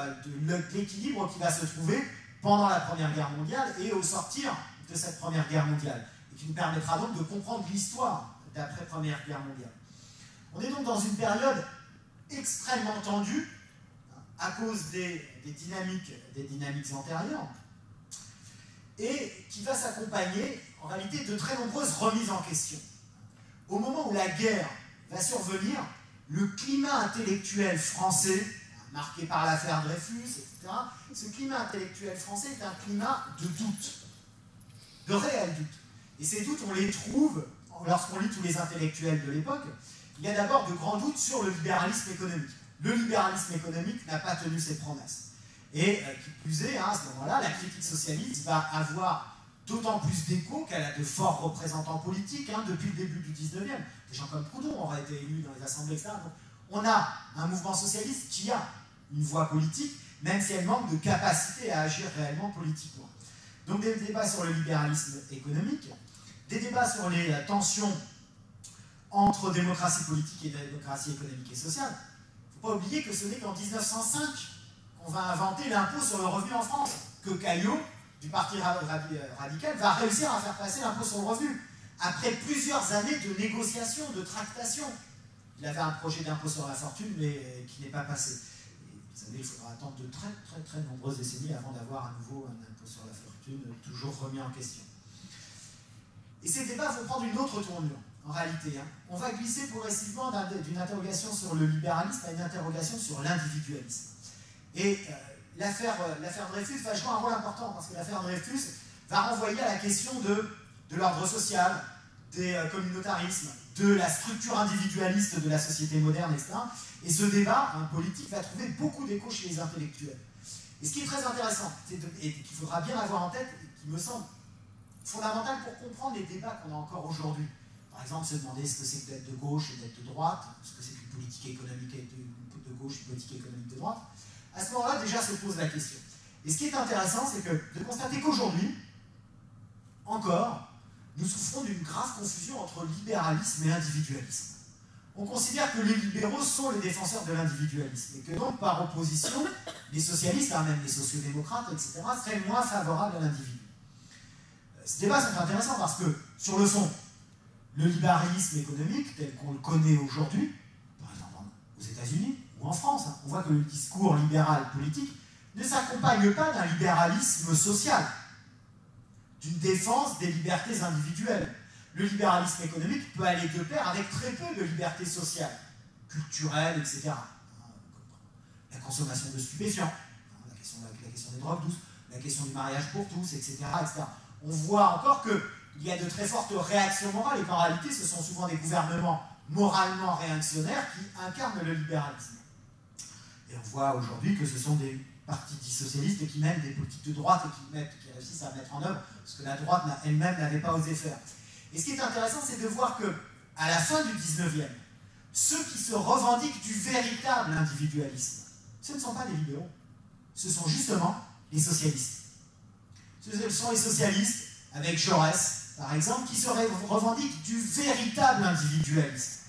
l'équilibre qui va se trouver pendant la Première Guerre mondiale et au sortir de cette Première Guerre mondiale, et qui nous permettra donc de comprendre l'histoire d'après-Première Guerre mondiale. On est donc dans une période extrêmement tendue à cause des dynamiques antérieures, et qui va s'accompagner en réalité de très nombreuses remises en question. Au moment où la guerre va survenir, le climat intellectuel français, marqué par l'affaire Dreyfus, etc., ce climat intellectuel français est un climat de doute, de réel doute. Et ces doutes, on les trouve, lorsqu'on lit tous les intellectuels de l'époque, il y a d'abord de grands doutes sur le libéralisme économique. Le libéralisme économique n'a pas tenu ses promesses. Et qui plus est, à ce moment-là, la critique socialiste va avoir d'autant plus d'écho qu'elle a de forts représentants politiques depuis le début du 19e. Des gens comme Proudhon auraient été élus dans les assemblées, etc. Donc, on a un mouvement socialiste qui a une voix politique, même si elle manque de capacité à agir réellement politiquement. Donc des débats sur le libéralisme économique, des débats sur les tensions entre démocratie politique et démocratie économique et sociale. Il ne faut pas oublier que ce n'est qu'en 1905 qu'on va inventer l'impôt sur le revenu en France, que Caillot, du Parti radical, va réussir à faire passer l'impôt sur le revenu, après plusieurs années de négociations, de tractations. Il avait un projet d'impôt sur la fortune, mais qui n'est pas passé. Et vous savez, il faudra attendre de très nombreuses décennies avant d'avoir à nouveau un impôt sur la fortune toujours remis en question. Et ces débats vont prendre une autre tournure. en réalité. Hein. On va glisser progressivement d'une interrogation sur le libéralisme à une interrogation sur l'individualisme. Et l'affaire Dreyfus va jouer un rôle important, parce que l'affaire Dreyfus va renvoyer à la question de l'ordre social, des communautarismes, de la structure individualiste de la société moderne, etc. Et ce débat politique va trouver beaucoup d'écho chez les intellectuels. Et ce qui est très intéressant, et qu'il faudra bien avoir en tête, et qui me semble fondamental pour comprendre les débats qu'on a encore aujourd'hui. Par exemple, se demander ce que c'est que d'être de gauche et d'être de droite, ce que c'est qu'une politique économique de gauche, une politique économique de droite. À ce moment-là, déjà se pose la question. Et ce qui est intéressant, c'est de constater qu'aujourd'hui, encore, nous souffrons d'une grave confusion entre libéralisme et individualisme. On considère que les libéraux sont les défenseurs de l'individualisme, et que donc, par opposition, les socialistes, même les sociodémocrates, etc., seraient moins favorables à l'individu. Ces débats sont intéressants parce que, sur le fond, le libéralisme économique, tel qu'on le connaît aujourd'hui, par exemple aux États-Unis ou en France, on voit que le discours libéral politique ne s'accompagne pas d'un libéralisme social, d'une défense des libertés individuelles. Le libéralisme économique peut aller de pair avec très peu de libertés sociales, culturelles, etc. La consommation de stupéfiants, la question des drogues douces, la question du mariage pour tous, etc. etc. On voit encore qu'il y a de très fortes réactions morales et qu'en réalité, ce sont souvent des gouvernements moralement réactionnaires qui incarnent le libéralisme. Et on voit aujourd'hui que ce sont des partis dits socialistes qui mènent des politiques de droite et qui réussissent à mettre en œuvre ce que la droite elle-même n'avait pas osé faire. Et ce qui est intéressant, c'est de voir qu'à la fin du 19e, ceux qui se revendiquent du véritable individualisme, ce ne sont pas les libéraux, ce sont justement les socialistes. Ce sont les socialistes, avec Jaurès, par exemple, qui se revendiquent du véritable individualisme.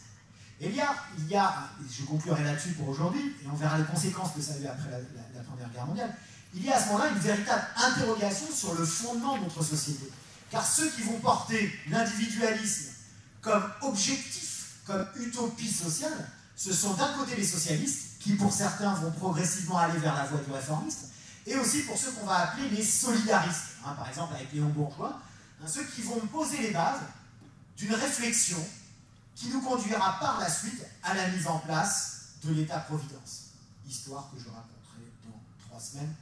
Et il y a, je conclurai là-dessus pour aujourd'hui, et on verra les conséquences que ça a eu après la Première Guerre mondiale, il y a à ce moment-là une véritable interrogation sur le fondement de notre société. Car ceux qui vont porter l'individualisme comme objectif, comme utopie sociale, ce sont d'un côté les socialistes, qui pour certains vont progressivement aller vers la voie du réformisme, et aussi pour ceux qu'on va appeler les solidaristes, par exemple avec Léon Bourgeois, ceux qui vont poser les bases d'une réflexion qui nous conduira par la suite à la mise en place de l'État-providence. Histoire que je raconterai dans 3 semaines.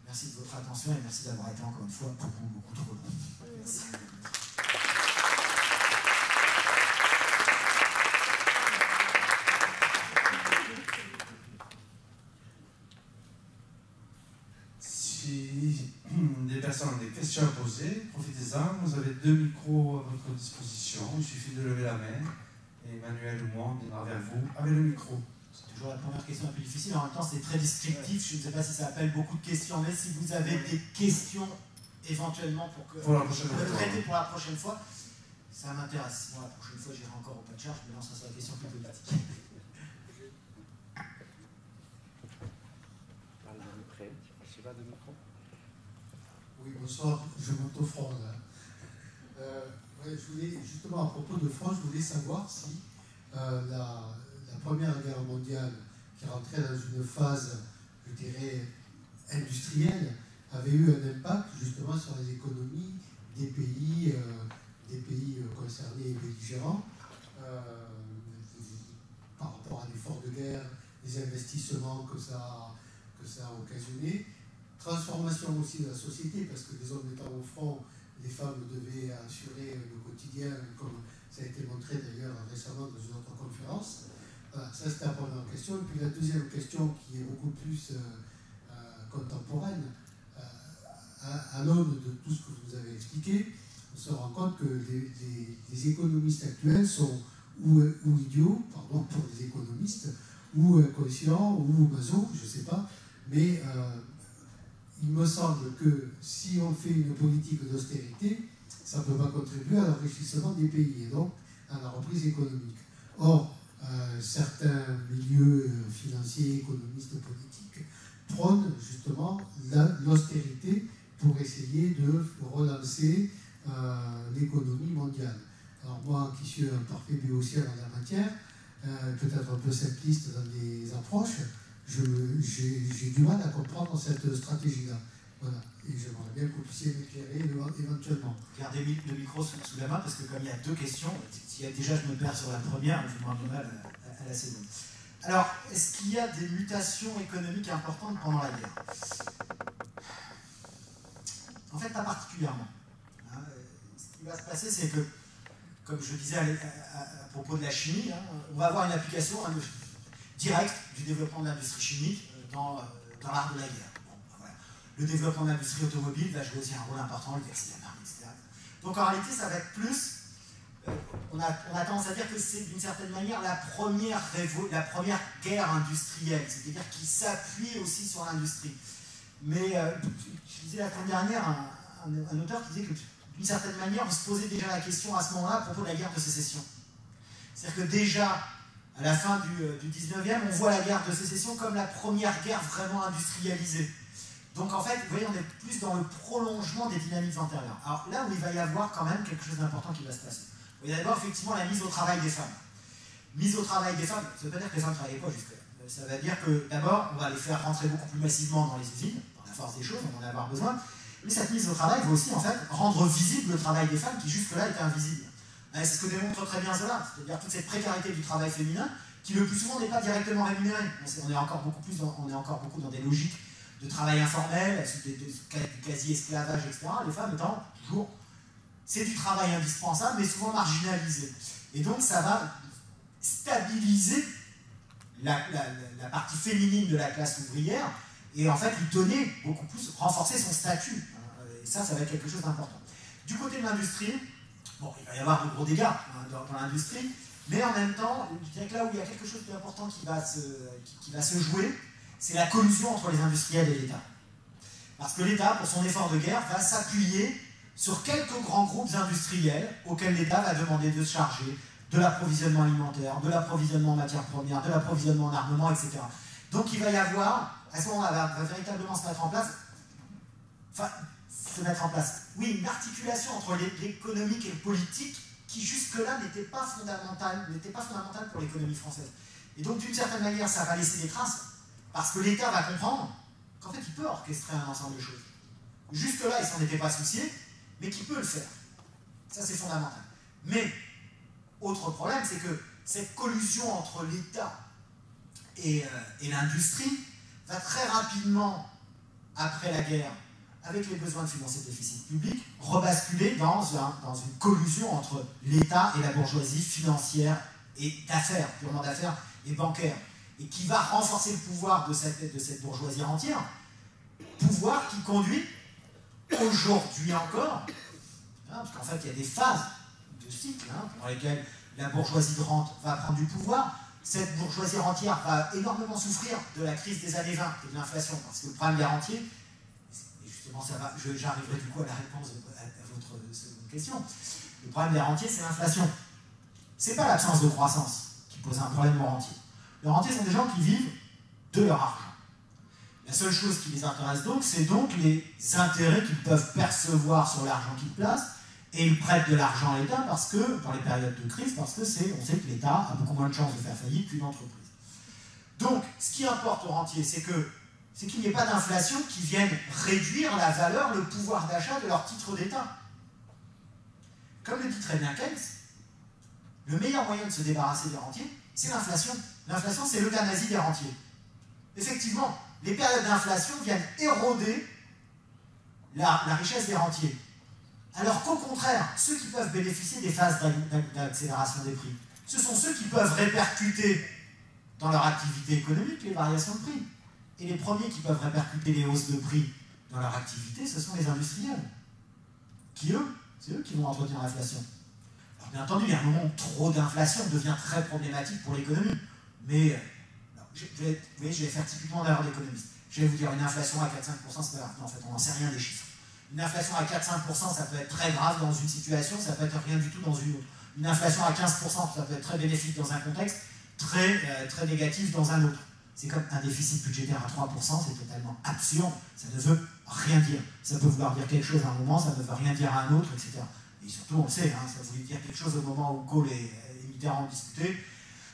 Merci de votre attention et merci d'avoir été encore une fois beaucoup trop long. Merci. Si des personnes ont des questions à poser, profitez-en. Vous avez 2 micros à votre disposition. Il suffit de lever la main. Et Emmanuel ou moi, on viendra vers vous avec le micro. C'est toujours la première question la plus difficile. En même temps, c'est très descriptif. Je ne sais pas si ça appelle beaucoup de questions, mais si vous avez des questions éventuellement pour la prochaine fois, traiter pour la prochaine fois, ça m'intéresse. Moi, la prochaine fois, j'irai encore au pas de charge, mais non, ça sera la question plus politique. Oui, bonsoir, je monte au front là. Ouais, je voulais, justement, à propos de France, je voulais savoir si la Première Guerre mondiale, qui rentrait dans une phase, je dirais, industrielle, avait eu un impact justement sur les économies des pays concernés et belligérants, par rapport à l'effort de guerre, les investissements que ça a occasionné. Transformation aussi de la société, parce que les hommes étant au front, les femmes devaient assurer le quotidien, comme ça a été montré d'ailleurs récemment dans une autre conférence. Voilà, ça c'était la première question. Et puis la deuxième question, qui est beaucoup plus contemporaine, à l'aune de tout ce que vous avez expliqué, on se rend compte que les économistes actuels sont ou idiots, pardon pour les économistes, ou inconscients, ou maso, je ne sais pas, mais il me semble que si on fait une politique d'austérité, ça ne peut pas contribuer à l'enrichissement des pays et donc à la reprise économique. Or, certains milieux financiers, économistes, politiques prônent justement l'austérité pour essayer de relancer l'économie mondiale. Alors moi, qui suis un parfait béotien en la matière, peut-être un peu simpliste dans les approches, j'ai du mal à comprendre cette stratégie-là. Voilà, et j'aimerais bien que vous puissiez m'éclairer éventuellement. Gardez le micro sous la main, parce que comme il y a deux questions, si déjà je me perds sur la première, je m'en mal à la seconde. Alors, est-ce qu'il y a des mutations économiques importantes pendant la guerre? En fait, pas particulièrement. Ce qui va se passer, c'est que, comme je disais à propos de la chimie, on va avoir une application directe du développement de l'industrie chimique dans l'art de la guerre. Bon, voilà. Le développement de l'industrie automobile va jouer aussi un rôle important, le textile, etc. Donc en réalité, ça va être plus... On a tendance à dire que c'est d'une certaine manière la première guerre industrielle, c'est-à-dire qui s'appuie aussi sur l'industrie. Mais je disais la semaine dernière un auteur qui disait que d'une certaine manière, on se posait déjà la question à ce moment-là à propos de la guerre de sécession. C'est-à-dire que déjà, à la fin du 19e, on voit la guerre de sécession comme la première guerre vraiment industrialisée. Donc en fait, vous voyez, on est plus dans le prolongement des dynamiques antérieures. Alors là où il va y avoir quand même quelque chose d'important qui va se passer. Il va y avoir effectivement la mise au travail des femmes. Mise au travail des femmes, ça ne veut pas dire que les femmes ne travaillaient pas jusque-là. Ça veut dire que d'abord, on va les faire rentrer beaucoup plus massivement dans les usines, dans la force des choses, on va en avoir besoin. Mais cette mise au travail va aussi en fait rendre visible le travail des femmes qui jusque-là était invisible. C'est ce que démontre très bien Zola, c'est-à-dire toute cette précarité du travail féminin qui le plus souvent n'est pas directement rémunéré. On est encore beaucoup dans des logiques de travail informel, du quasi-esclavage, etc. Les femmes étant toujours... C'est du travail indispensable, mais souvent marginalisé. Et donc ça va stabiliser la partie féminine de la classe ouvrière et en fait lui donner beaucoup plus, renforcer son statut. Et ça va être quelque chose d'important. Du côté de l'industrie, bon, il va y avoir de gros dégâts dans l'industrie, mais en même temps, je dirais que là où il y a quelque chose d'important qui va se jouer, c'est la collusion entre les industriels et l'État. Parce que l'État, pour son effort de guerre, va s'appuyer sur quelques grands groupes industriels auxquels l'État va demander de se charger de l'approvisionnement alimentaire, de l'approvisionnement en matières premières, de l'approvisionnement en armement, etc. Donc il va y avoir, à ce moment-là, va véritablement se mettre en place, oui, une articulation entre l'économique et le politique qui jusque-là n'était pas fondamentale pour l'économie française. Et donc d'une certaine manière, ça va laisser des traces, parce que l'État va comprendre qu'en fait il peut orchestrer un ensemble de choses. Jusque-là, il ne s'en était pas soucié, mais qui peut le faire. Ça, c'est fondamental. Mais, autre problème, c'est que cette collusion entre l'État et l'industrie va très rapidement, après la guerre, avec les besoins de financer le déficit public, rebasculer dans une collusion entre l'État et la bourgeoisie financière et d'affaires, purement d'affaires et bancaire, et qui va renforcer le pouvoir de cette bourgeoisie entière, pouvoir qui conduit aujourd'hui encore, parce qu'en fait il y a des phases de cycle pour lesquelles la bourgeoisie de rente va prendre du pouvoir, cette bourgeoisie rentière va énormément souffrir de la crise des années 20 et de l'inflation, parce que le problème des rentiers, et justement j'arriverai du coup à la réponse à votre seconde question, le problème des rentiers c'est l'inflation. C'est pas l'absence de croissance qui pose un problème aux rentiers. Les rentiers sont des gens qui vivent de leur argent. La seule chose qui les intéresse donc, c'est donc les intérêts qu'ils peuvent percevoir sur l'argent qu'ils placent, et ils prêtent de l'argent à l'État parce que, dans les périodes de crise, parce que on sait que l'État a beaucoup moins de chances de faire faillite qu'une entreprise. Donc, ce qui importe aux rentiers, c'est qu'il n'y ait pas d'inflation qui vienne réduire la valeur, le pouvoir d'achat de leur titre d'État. Comme le dit très bien Keynes, le meilleur moyen de se débarrasser des rentiers, c'est l'inflation. L'inflation, c'est l'euthanasie des rentiers. Effectivement, les périodes d'inflation viennent éroder la richesse des rentiers. Alors qu'au contraire, ceux qui peuvent bénéficier des phases d'accélération des prix, ce sont ceux qui peuvent répercuter dans leur activité économique les variations de prix. Et les premiers qui peuvent répercuter les hausses de prix dans leur activité, ce sont les industriels. C'est eux qui vont entretenir l'inflation. Alors bien entendu, il y a un moment où trop d'inflation devient très problématique pour l'économie. Mais je vais faire typiquement d'erreur d'économiste. Je vais vous dire, une inflation à 4-5%, c'est pas grave. Non, en fait, on n'en sait rien des chiffres. Une inflation à 4-5%, ça peut être très grave dans une situation, ça peut être rien du tout dans une autre. Une inflation à 15%, ça peut être très bénéfique dans un contexte, très négatif dans un autre. C'est comme un déficit budgétaire à 3%, c'est totalement absurde, ça ne veut rien dire. Ça peut vouloir dire quelque chose à un moment, ça ne veut rien dire à un autre, etc. Et surtout, on le sait, ça voulait dire quelque chose au moment où Gaulle et Mitterrand ont discuté.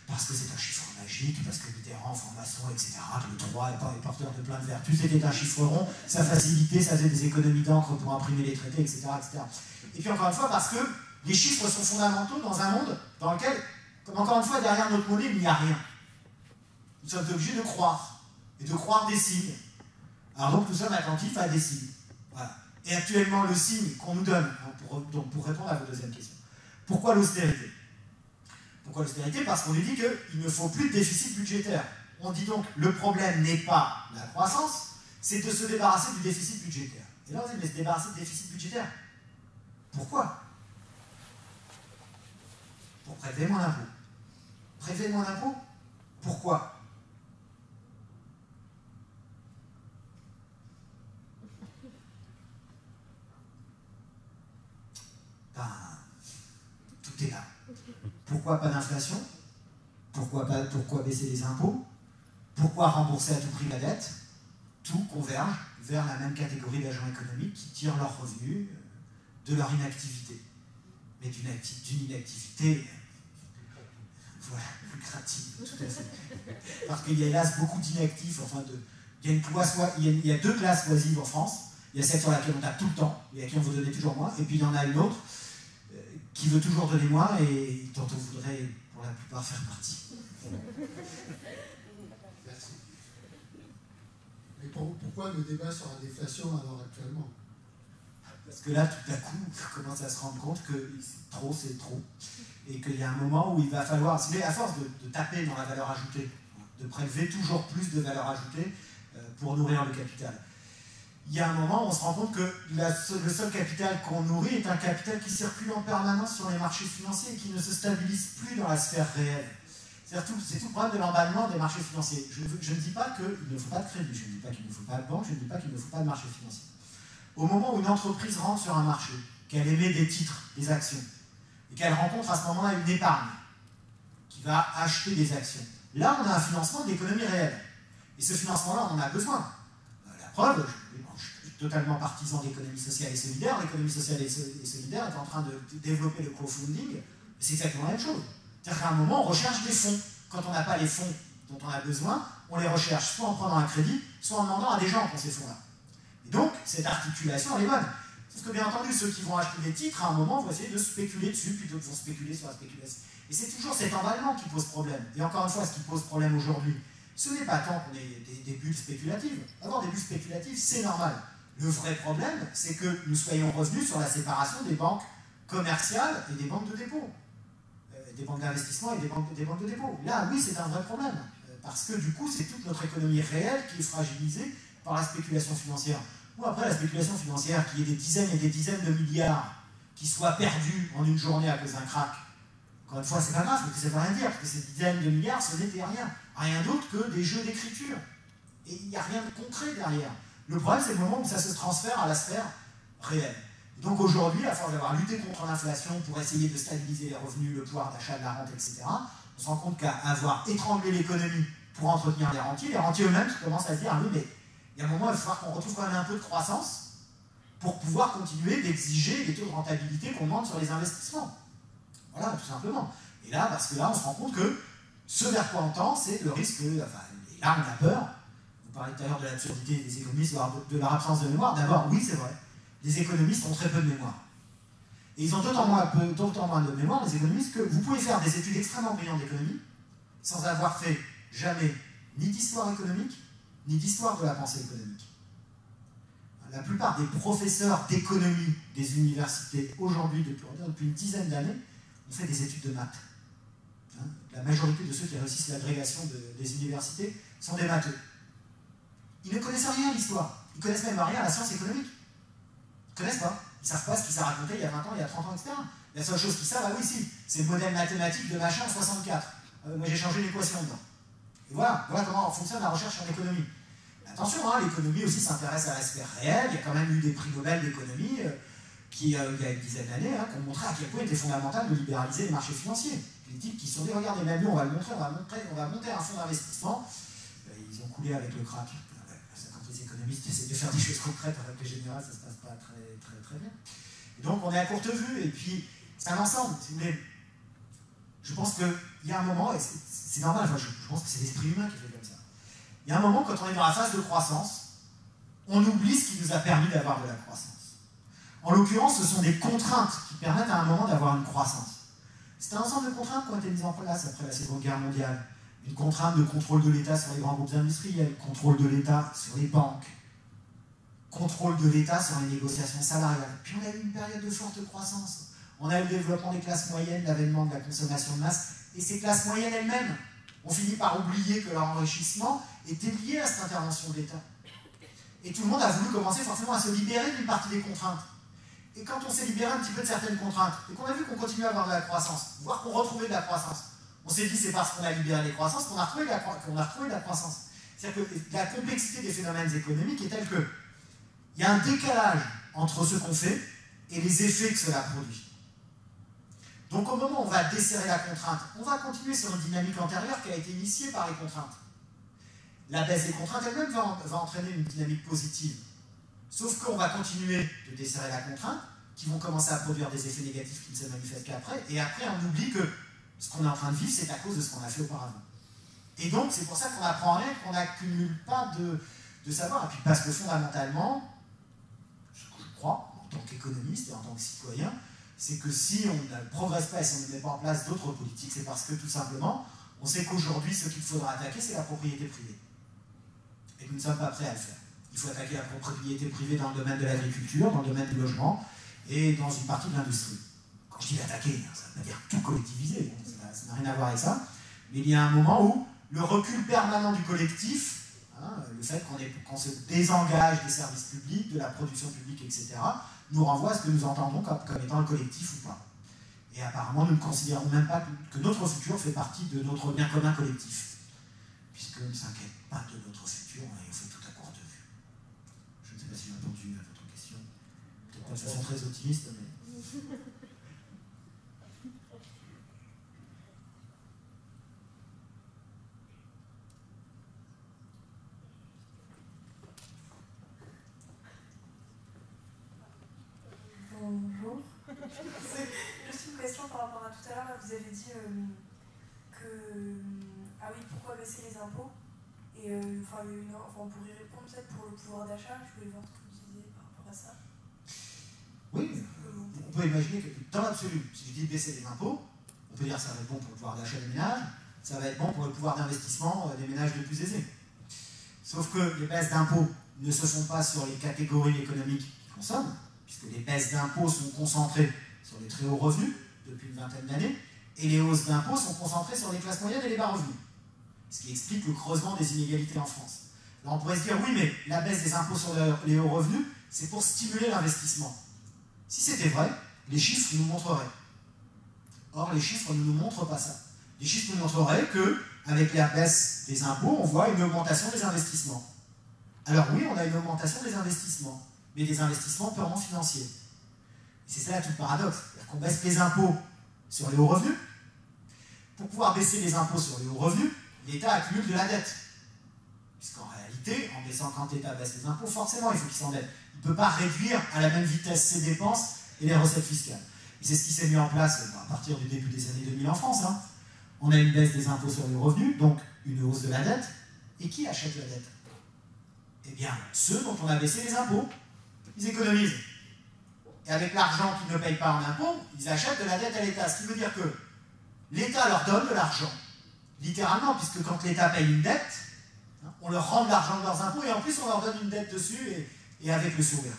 parce que c'est un chiffre magique, parce que Mitterrand, franc-maçon, etc., que le 3 est porteur de plein de vertus, c'était un chiffre rond, ça facilitait, ça faisait des économies d'encre pour imprimer les traités, etc., etc. Et puis encore une fois, parce que les chiffres sont fondamentaux dans un monde dans lequel, comme encore une fois, derrière notre monnaie, il n'y a rien. Nous sommes obligés de croire, et de croire des signes. Alors donc nous sommes attentifs à des signes. Voilà. Et actuellement, le signe qu'on nous donne, pour répondre à votre deuxième question, pourquoi l'austérité? Pourquoi l'austérité? Parce qu'on nous dit qu'il ne faut plus de déficit budgétaire. On dit donc le problème n'est pas la croissance, c'est de se débarrasser du déficit budgétaire. Et là on dit mais se débarrasser du déficit budgétaire, pourquoi? Pour prélever moins d'impôts. Prélever moins d'impôts? Pourquoi? Ben, tout est là. Pourquoi pas d'inflation? Pourquoi baisser les impôts? Pourquoi rembourser à tout prix la dette? Tout converge vers la même catégorie d'agents économiques qui tirent leurs revenus de leur inactivité. Mais d'une inactivité voilà, lucrative, tout à fait. Parce qu'il y a hélas beaucoup d'inactifs, enfin il y a deux classes oisives en France. Il y a celle sur laquelle on tape tout le temps, et à qui on veut donner toujours moins, et puis il y en a une autre qui veut toujours donner moins et dont on voudrait pour la plupart faire partie. Merci. Mais pourquoi le débat sur la déflation alors actuellement? Parce que là, tout à coup, on commence à se rendre compte que trop, c'est trop. Et qu'il y a un moment où il va falloir, à force de taper dans la valeur ajoutée, de prélever toujours plus de valeur ajoutée pour nourrir le capital. Il y a un moment où on se rend compte que le seul capital qu'on nourrit est un capital qui circule en permanence sur les marchés financiers et qui ne se stabilise plus dans la sphère réelle. C'est tout le problème de l'emballement des marchés financiers. Je ne dis pas qu'il ne faut pas de crédit, je ne dis pas qu'il ne faut pas de banque, je ne dis pas qu'il ne faut pas de marché financier. Au moment où une entreprise rentre sur un marché, qu'elle émet des titres, des actions, et qu'elle rencontre à ce moment-là une épargne, qui va acheter des actions, là on a un financement de l'économie réelle. Et ce financement-là, on en a besoin. La preuve, je suis totalement partisan d'économie sociale et solidaire. L'économie sociale et solidaire est en train de développer le crowdfunding. C'est exactement la même chose. C'est-à-dire qu'à un moment, on recherche des fonds. Quand on n'a pas les fonds dont on a besoin, on les recherche soit en prenant un crédit, soit en demandant à des gens qui ont ces fonds-là. Et donc, cette articulation, elle est bonne. Sauf que, bien entendu, ceux qui vont acheter des titres, à un moment, vont essayer de spéculer dessus, plutôt que vont spéculer sur la spéculation. Et c'est toujours cet emballement qui pose problème. Et encore une fois, ce qui pose problème aujourd'hui, ce n'est pas tant qu'on ait des bulles spéculatives. Avoir des bulles spéculatives, c'est normal. Le vrai problème, c'est que nous soyons revenus sur la séparation des banques commerciales et des banques de dépôt. Des banques d'investissement et des banques de dépôt. Là, oui, c'est un vrai problème. Parce que du coup, c'est toute notre économie réelle qui est fragilisée par la spéculation financière. Ou après, la spéculation financière, qui est des dizaines et des dizaines de milliards qui soient perdus en une journée à cause d'un crack. Encore une fois, c'est pas grave, parce que ça ne veut rien dire, parce que ces dizaines de milliards, ce n'était rien. Rien d'autre que des jeux d'écriture. Et il n'y a rien de concret derrière. Le problème, c'est le moment où ça se transfère à la sphère réelle. Et donc aujourd'hui, à force d'avoir lutté contre l'inflation pour essayer de stabiliser les revenus, le pouvoir d'achat, de la rente, etc., on se rend compte qu'à avoir étranglé l'économie pour entretenir les rentiers eux-mêmes commencent à se dire, ah oui, mais il y a un moment, il va falloir qu'on retrouve quand même un peu de croissance pour pouvoir continuer d'exiger les taux de rentabilité qu'on demande sur les investissements. Voilà, tout simplement. Et là, parce que là, on se rend compte que ce vers quoi on tend, c'est le risque, et là on a peur. Vous parlez tout à l'heure de l'absurdité des économistes, de leur absence de mémoire. D'abord, oui, c'est vrai, les économistes ont très peu de mémoire. Et ils ont d'autant moins de mémoire, les économistes, que vous pouvez faire des études extrêmement brillantes d'économie sans avoir fait jamais ni d'histoire économique, ni d'histoire de la pensée économique. La plupart des professeurs d'économie des universités aujourd'hui, depuis une dizaine d'années, ont fait des études de maths. La majorité de ceux qui réussissent l'agrégation des universités sont des matheux. Ils ne connaissent rien à l'histoire. Ils ne connaissent même rien à la science économique. Ils ne connaissent pas. Ils ne savent pas ce qui s'est raconté il y a 20 ans, il y a 30 ans, etc. La seule chose qu'ils savent, ah oui, si, c'est le modèle mathématique de machin en 64. Moi, j'ai changé l'équation dedans. Et voilà comment fonctionne la recherche en économie. Attention, l'économie aussi s'intéresse à la sphère réelle. Il y a quand même eu des prix Nobel d'économie qui, il y a une dizaine d'années, qui ont montré à quel point il était fondamental de libéraliser les marchés financiers. Les types qui se sont dit, regardez, même nous, on va monter un fonds d'investissement. Ils ont coulé avec le crack. Quand les économistes essaient de faire des choses concrètes avec les générales, ça ne se passe pas très bien. Et donc, on est à courte vue, et puis, c'est un ensemble, si vous voulez. Je pense qu'il y a un moment, et c'est normal, enfin, je pense que c'est l'esprit humain qui fait comme ça. Il y a un moment, quand on est dans la phase de croissance, on oublie ce qui nous a permis d'avoir de la croissance. En l'occurrence, ce sont des contraintes qui permettent à un moment d'avoir une croissance. C'est un ensemble de contraintes qui ont été mises en place après la Seconde Guerre mondiale. Une contrainte de contrôle de l'État sur les grands groupes industriels, contrôle de l'État sur les banques, contrôle de l'État sur les négociations salariales. Puis on a eu une période de forte croissance. On a eu le développement des classes moyennes, l'avènement de la consommation de masse, et ces classes moyennes elles-mêmes ont fini par oublier que leur enrichissement était lié à cette intervention de l'État. Et tout le monde a voulu commencer forcément à se libérer d'une partie des contraintes. Et quand on s'est libéré un petit peu de certaines contraintes, et qu'on a vu qu'on continuait à avoir de la croissance, voire qu'on retrouvait de la croissance, on s'est dit c'est parce qu'on a libéré les croissances qu'on a retrouvé de la croissance. C'est-à-dire que la complexité des phénomènes économiques est telle que il y a un décalage entre ce qu'on fait et les effets que cela produit. Donc au moment où on va desserrer la contrainte, on va continuer sur une dynamique antérieure qui a été initiée par les contraintes. La baisse des contraintes elle-même va entraîner une dynamique positive. Sauf qu'on va continuer de desserrer la contrainte, qui vont commencer à produire des effets négatifs qui ne se manifestent qu'après, et après on oublie que ce qu'on est en train de vivre, c'est à cause de ce qu'on a fait auparavant. Et donc c'est pour ça qu'on n'apprend rien, qu'on n'accumule pas de savoir, et puis parce que fondamentalement, ce que je crois, en tant qu'économiste et en tant que citoyen, c'est que si on ne progresse pas et si on ne met pas en place d'autres politiques, c'est parce que tout simplement, on sait qu'aujourd'hui, ce qu'il faudra attaquer, c'est la propriété privée. Et nous ne sommes pas prêts à le faire. Il faut attaquer la propriété privée dans le domaine de l'agriculture, dans le domaine du logement et dans une partie de l'industrie. Quand je dis attaquer, ça ne veut pas dire tout collectiviser, ça n'a rien à voir avec ça, mais il y a un moment où le recul permanent du collectif, le fait qu'on se désengage des services publics, de la production publique, etc., nous renvoie à ce que nous entendons comme étant le collectif ou pas. Et apparemment, nous ne considérons même pas que notre futur fait partie de notre bien commun collectif, puisqu'on ne s'inquiète pas de notre futur, et on fait tout à courte vue. Je ne sais pas si j'ai répondu à votre question. Peut-être pas de façon très optimiste, mais... Bonjour. C'est juste une question par rapport à tout à l'heure. Vous avez dit que... ah oui, pourquoi baisser les impôts? Et on pourrait répondre peut-être pour le pouvoir d'achat. Je voulais voir ce que vous disiez par rapport à ça. Oui, on peut imaginer que dans l'absolu, si je dis baisser les impôts, on peut dire que ça va être bon pour le pouvoir d'achat des ménages, ça va être bon pour le pouvoir d'investissement des ménages les plus aisés. Sauf que les baisses d'impôts ne se font pas sur les catégories économiques qui consomment, puisque les baisses d'impôts sont concentrées sur les très hauts revenus depuis une vingtaine d'années, et les hausses d'impôts sont concentrées sur les classes moyennes et les bas revenus. Ce qui explique le creusement des inégalités en France. Alors on pourrait se dire, oui, mais la baisse des impôts sur les hauts revenus, c'est pour stimuler l'investissement. Si c'était vrai, les chiffres nous montreraient. Or, les chiffres ne nous montrent pas ça. Les chiffres nous montreraient qu'avec la baisse des impôts, on voit une augmentation des investissements. Alors oui, on a une augmentation des investissements, mais des investissements purement financiers. Et c'est ça tout le paradoxe. C'est-à-dire qu'on baisse les impôts sur les hauts revenus. Pour pouvoir baisser les impôts sur les hauts revenus, l'État accumule de la dette. Puisqu'en réalité, en baissant, quand l'État baisse les impôts, forcément, il faut qu'il s'endette. Il ne peut pas réduire à la même vitesse ses dépenses et les recettes fiscales. Et c'est ce qui s'est mis en place à partir du début des années 2000 en France. On a une baisse des impôts sur les revenus, donc une hausse de la dette. Et qui achète la dette? Eh bien, ceux dont on a baissé les impôts. Ils économisent. Et avec l'argent qu'ils ne payent pas en impôts, ils achètent de la dette à l'État. Ce qui veut dire que l'État leur donne de l'argent. Littéralement, puisque quand l'État paye une dette, on leur rend de l'argent de leurs impôts et en plus on leur donne une dette dessus et avec le sourire.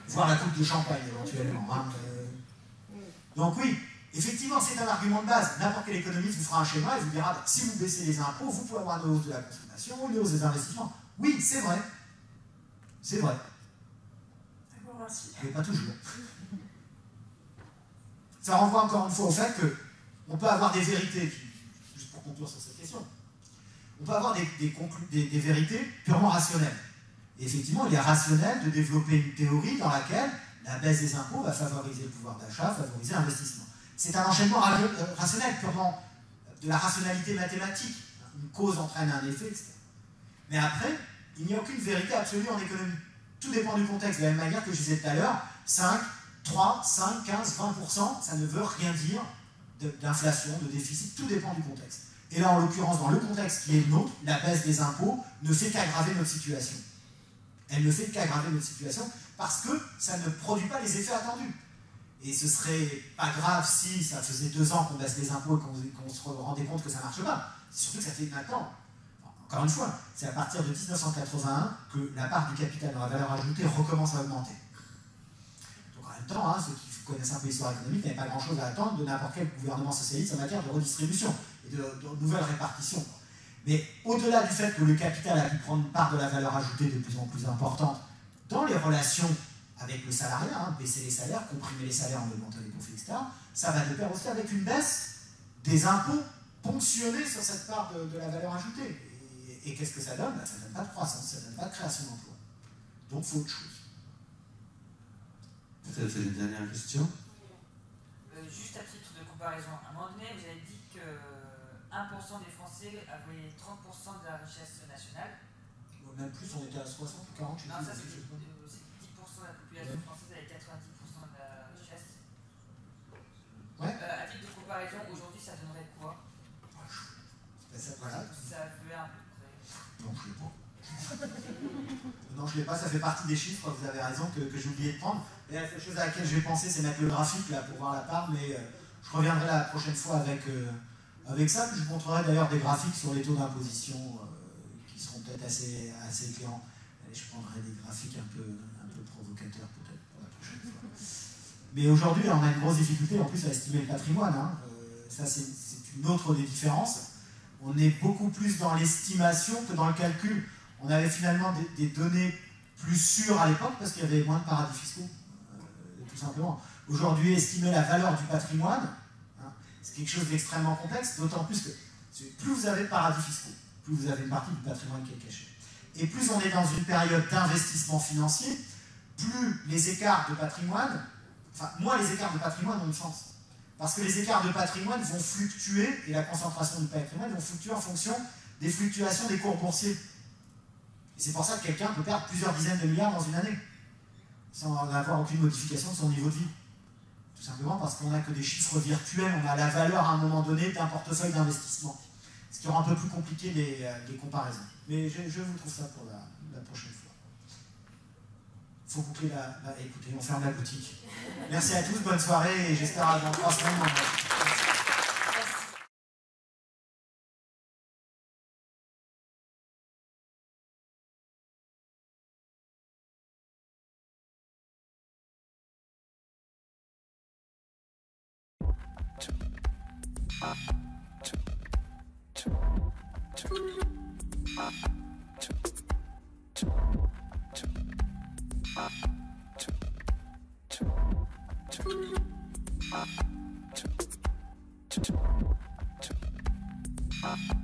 Voire la coupe de champagne éventuellement. Donc oui, effectivement c'est un argument de base. N'importe quel économiste vous fera un schéma et vous dira si vous baissez les impôts, vous pouvez avoir une hausse de la consommation, une hausse des investissements. Oui, c'est vrai. C'est vrai. D'accord, merci. Mais pas toujours. Ça renvoie encore une fois au fait qu'on peut avoir des vérités, juste pour conclure sur cette question, on peut avoir des vérités purement rationnelles. Et effectivement, il est rationnel de développer une théorie dans laquelle la baisse des impôts va favoriser le pouvoir d'achat, favoriser l'investissement. C'est un enchaînement rationnel, purement de la rationalité mathématique. Une cause entraîne un effet, etc. Mais après, il n'y a aucune vérité absolue en économie. Tout dépend du contexte. De la même manière que je disais tout à l'heure, 5, 3, 5, 15, 20%, ça ne veut rien dire d'inflation, de déficit, tout dépend du contexte. Et là, en l'occurrence, dans le contexte qui est le nôtre, la baisse des impôts ne fait qu'aggraver notre situation. Elle ne fait qu'aggraver notre situation parce que ça ne produit pas les effets attendus. Et ce serait pas grave si ça faisait 2 ans qu'on baisse les impôts et qu'on se rendait compte que ça ne marche pas. Surtout que ça fait maintenant. Encore une fois, c'est à partir de 1981 que la part du capital dans la valeur ajoutée recommence à augmenter. Donc en même temps, ceux qui connaissent un peu l'histoire économique n'avaient pas grand-chose à attendre de n'importe quel gouvernement socialiste en matière de redistribution et de nouvelle répartition. Mais au-delà du fait que le capital a pu prendre une part de la valeur ajoutée de plus en plus importante dans les relations avec le salariat, baisser les salaires, comprimer les salaires en augmentant les profits, etc., ça va de pair aussi avec une baisse des impôts ponctionnés sur cette part de la valeur ajoutée. Et qu'est-ce que ça donne? Ça ne donne pas de croissance, ça ne donne pas de création d'emplois. Donc il faut autre chose. Peut-être une dernière question. Juste à titre de comparaison, à un moment donné, vous avez dit que 1% des Français avaient 30% de la richesse nationale. Même plus, on était à 60 ou 40, je sais non, plus. Ça, c'est 10% de la population française avait 90% de la richesse. Ouais. À titre de comparaison, aujourd'hui, ça donnerait quoi? Voilà. Ça veut un peu près. Non, je ne l'ai pas. Non, je ne l'ai pas, ça fait partie des chiffres, vous avez raison, que j'ai oublié de prendre. Et la seule chose à laquelle j'ai pensé, c'est mettre le graphique là pour voir la part, mais je reviendrai la prochaine fois avec ça. Puis je vous montrerai d'ailleurs des graphiques sur les taux d'imposition qui seront peut-être assez éclairants. Et je prendrai des graphiques un peu provocateurs peut-être pour la prochaine fois. Mais aujourd'hui, on a une grosse difficulté en plus à estimer le patrimoine. Ça, c'est une autre des différences. On est beaucoup plus dans l'estimation que dans le calcul. On avait finalement des données plus sûres à l'époque parce qu'il y avait moins de paradis fiscaux, tout simplement. Aujourd'hui, estimer la valeur du patrimoine, c'est quelque chose d'extrêmement complexe, d'autant plus que plus vous avez de paradis fiscaux, plus vous avez une partie du patrimoine qui est cachée. Et plus on est dans une période d'investissement financier, plus les écarts de patrimoine, moins les écarts de patrimoine ont une chance. Parce que les écarts de patrimoine vont fluctuer, et la concentration du patrimoine vont fluctuer en fonction des fluctuations des cours boursiers. Et c'est pour ça que quelqu'un peut perdre plusieurs dizaines de milliards dans une année, sans avoir aucune modification de son niveau de vie. Tout simplement parce qu'on n'a que des chiffres virtuels, on a la valeur à un moment donné d'un portefeuille d'investissement. Ce qui rend un peu plus compliqué les comparaisons. Mais je vous trouve ça pour la prochaine fois. Il faut boucler écoutez, on ferme la boutique. Merci à tous, bonne soirée et j'espère dans 3 semaines. Merci.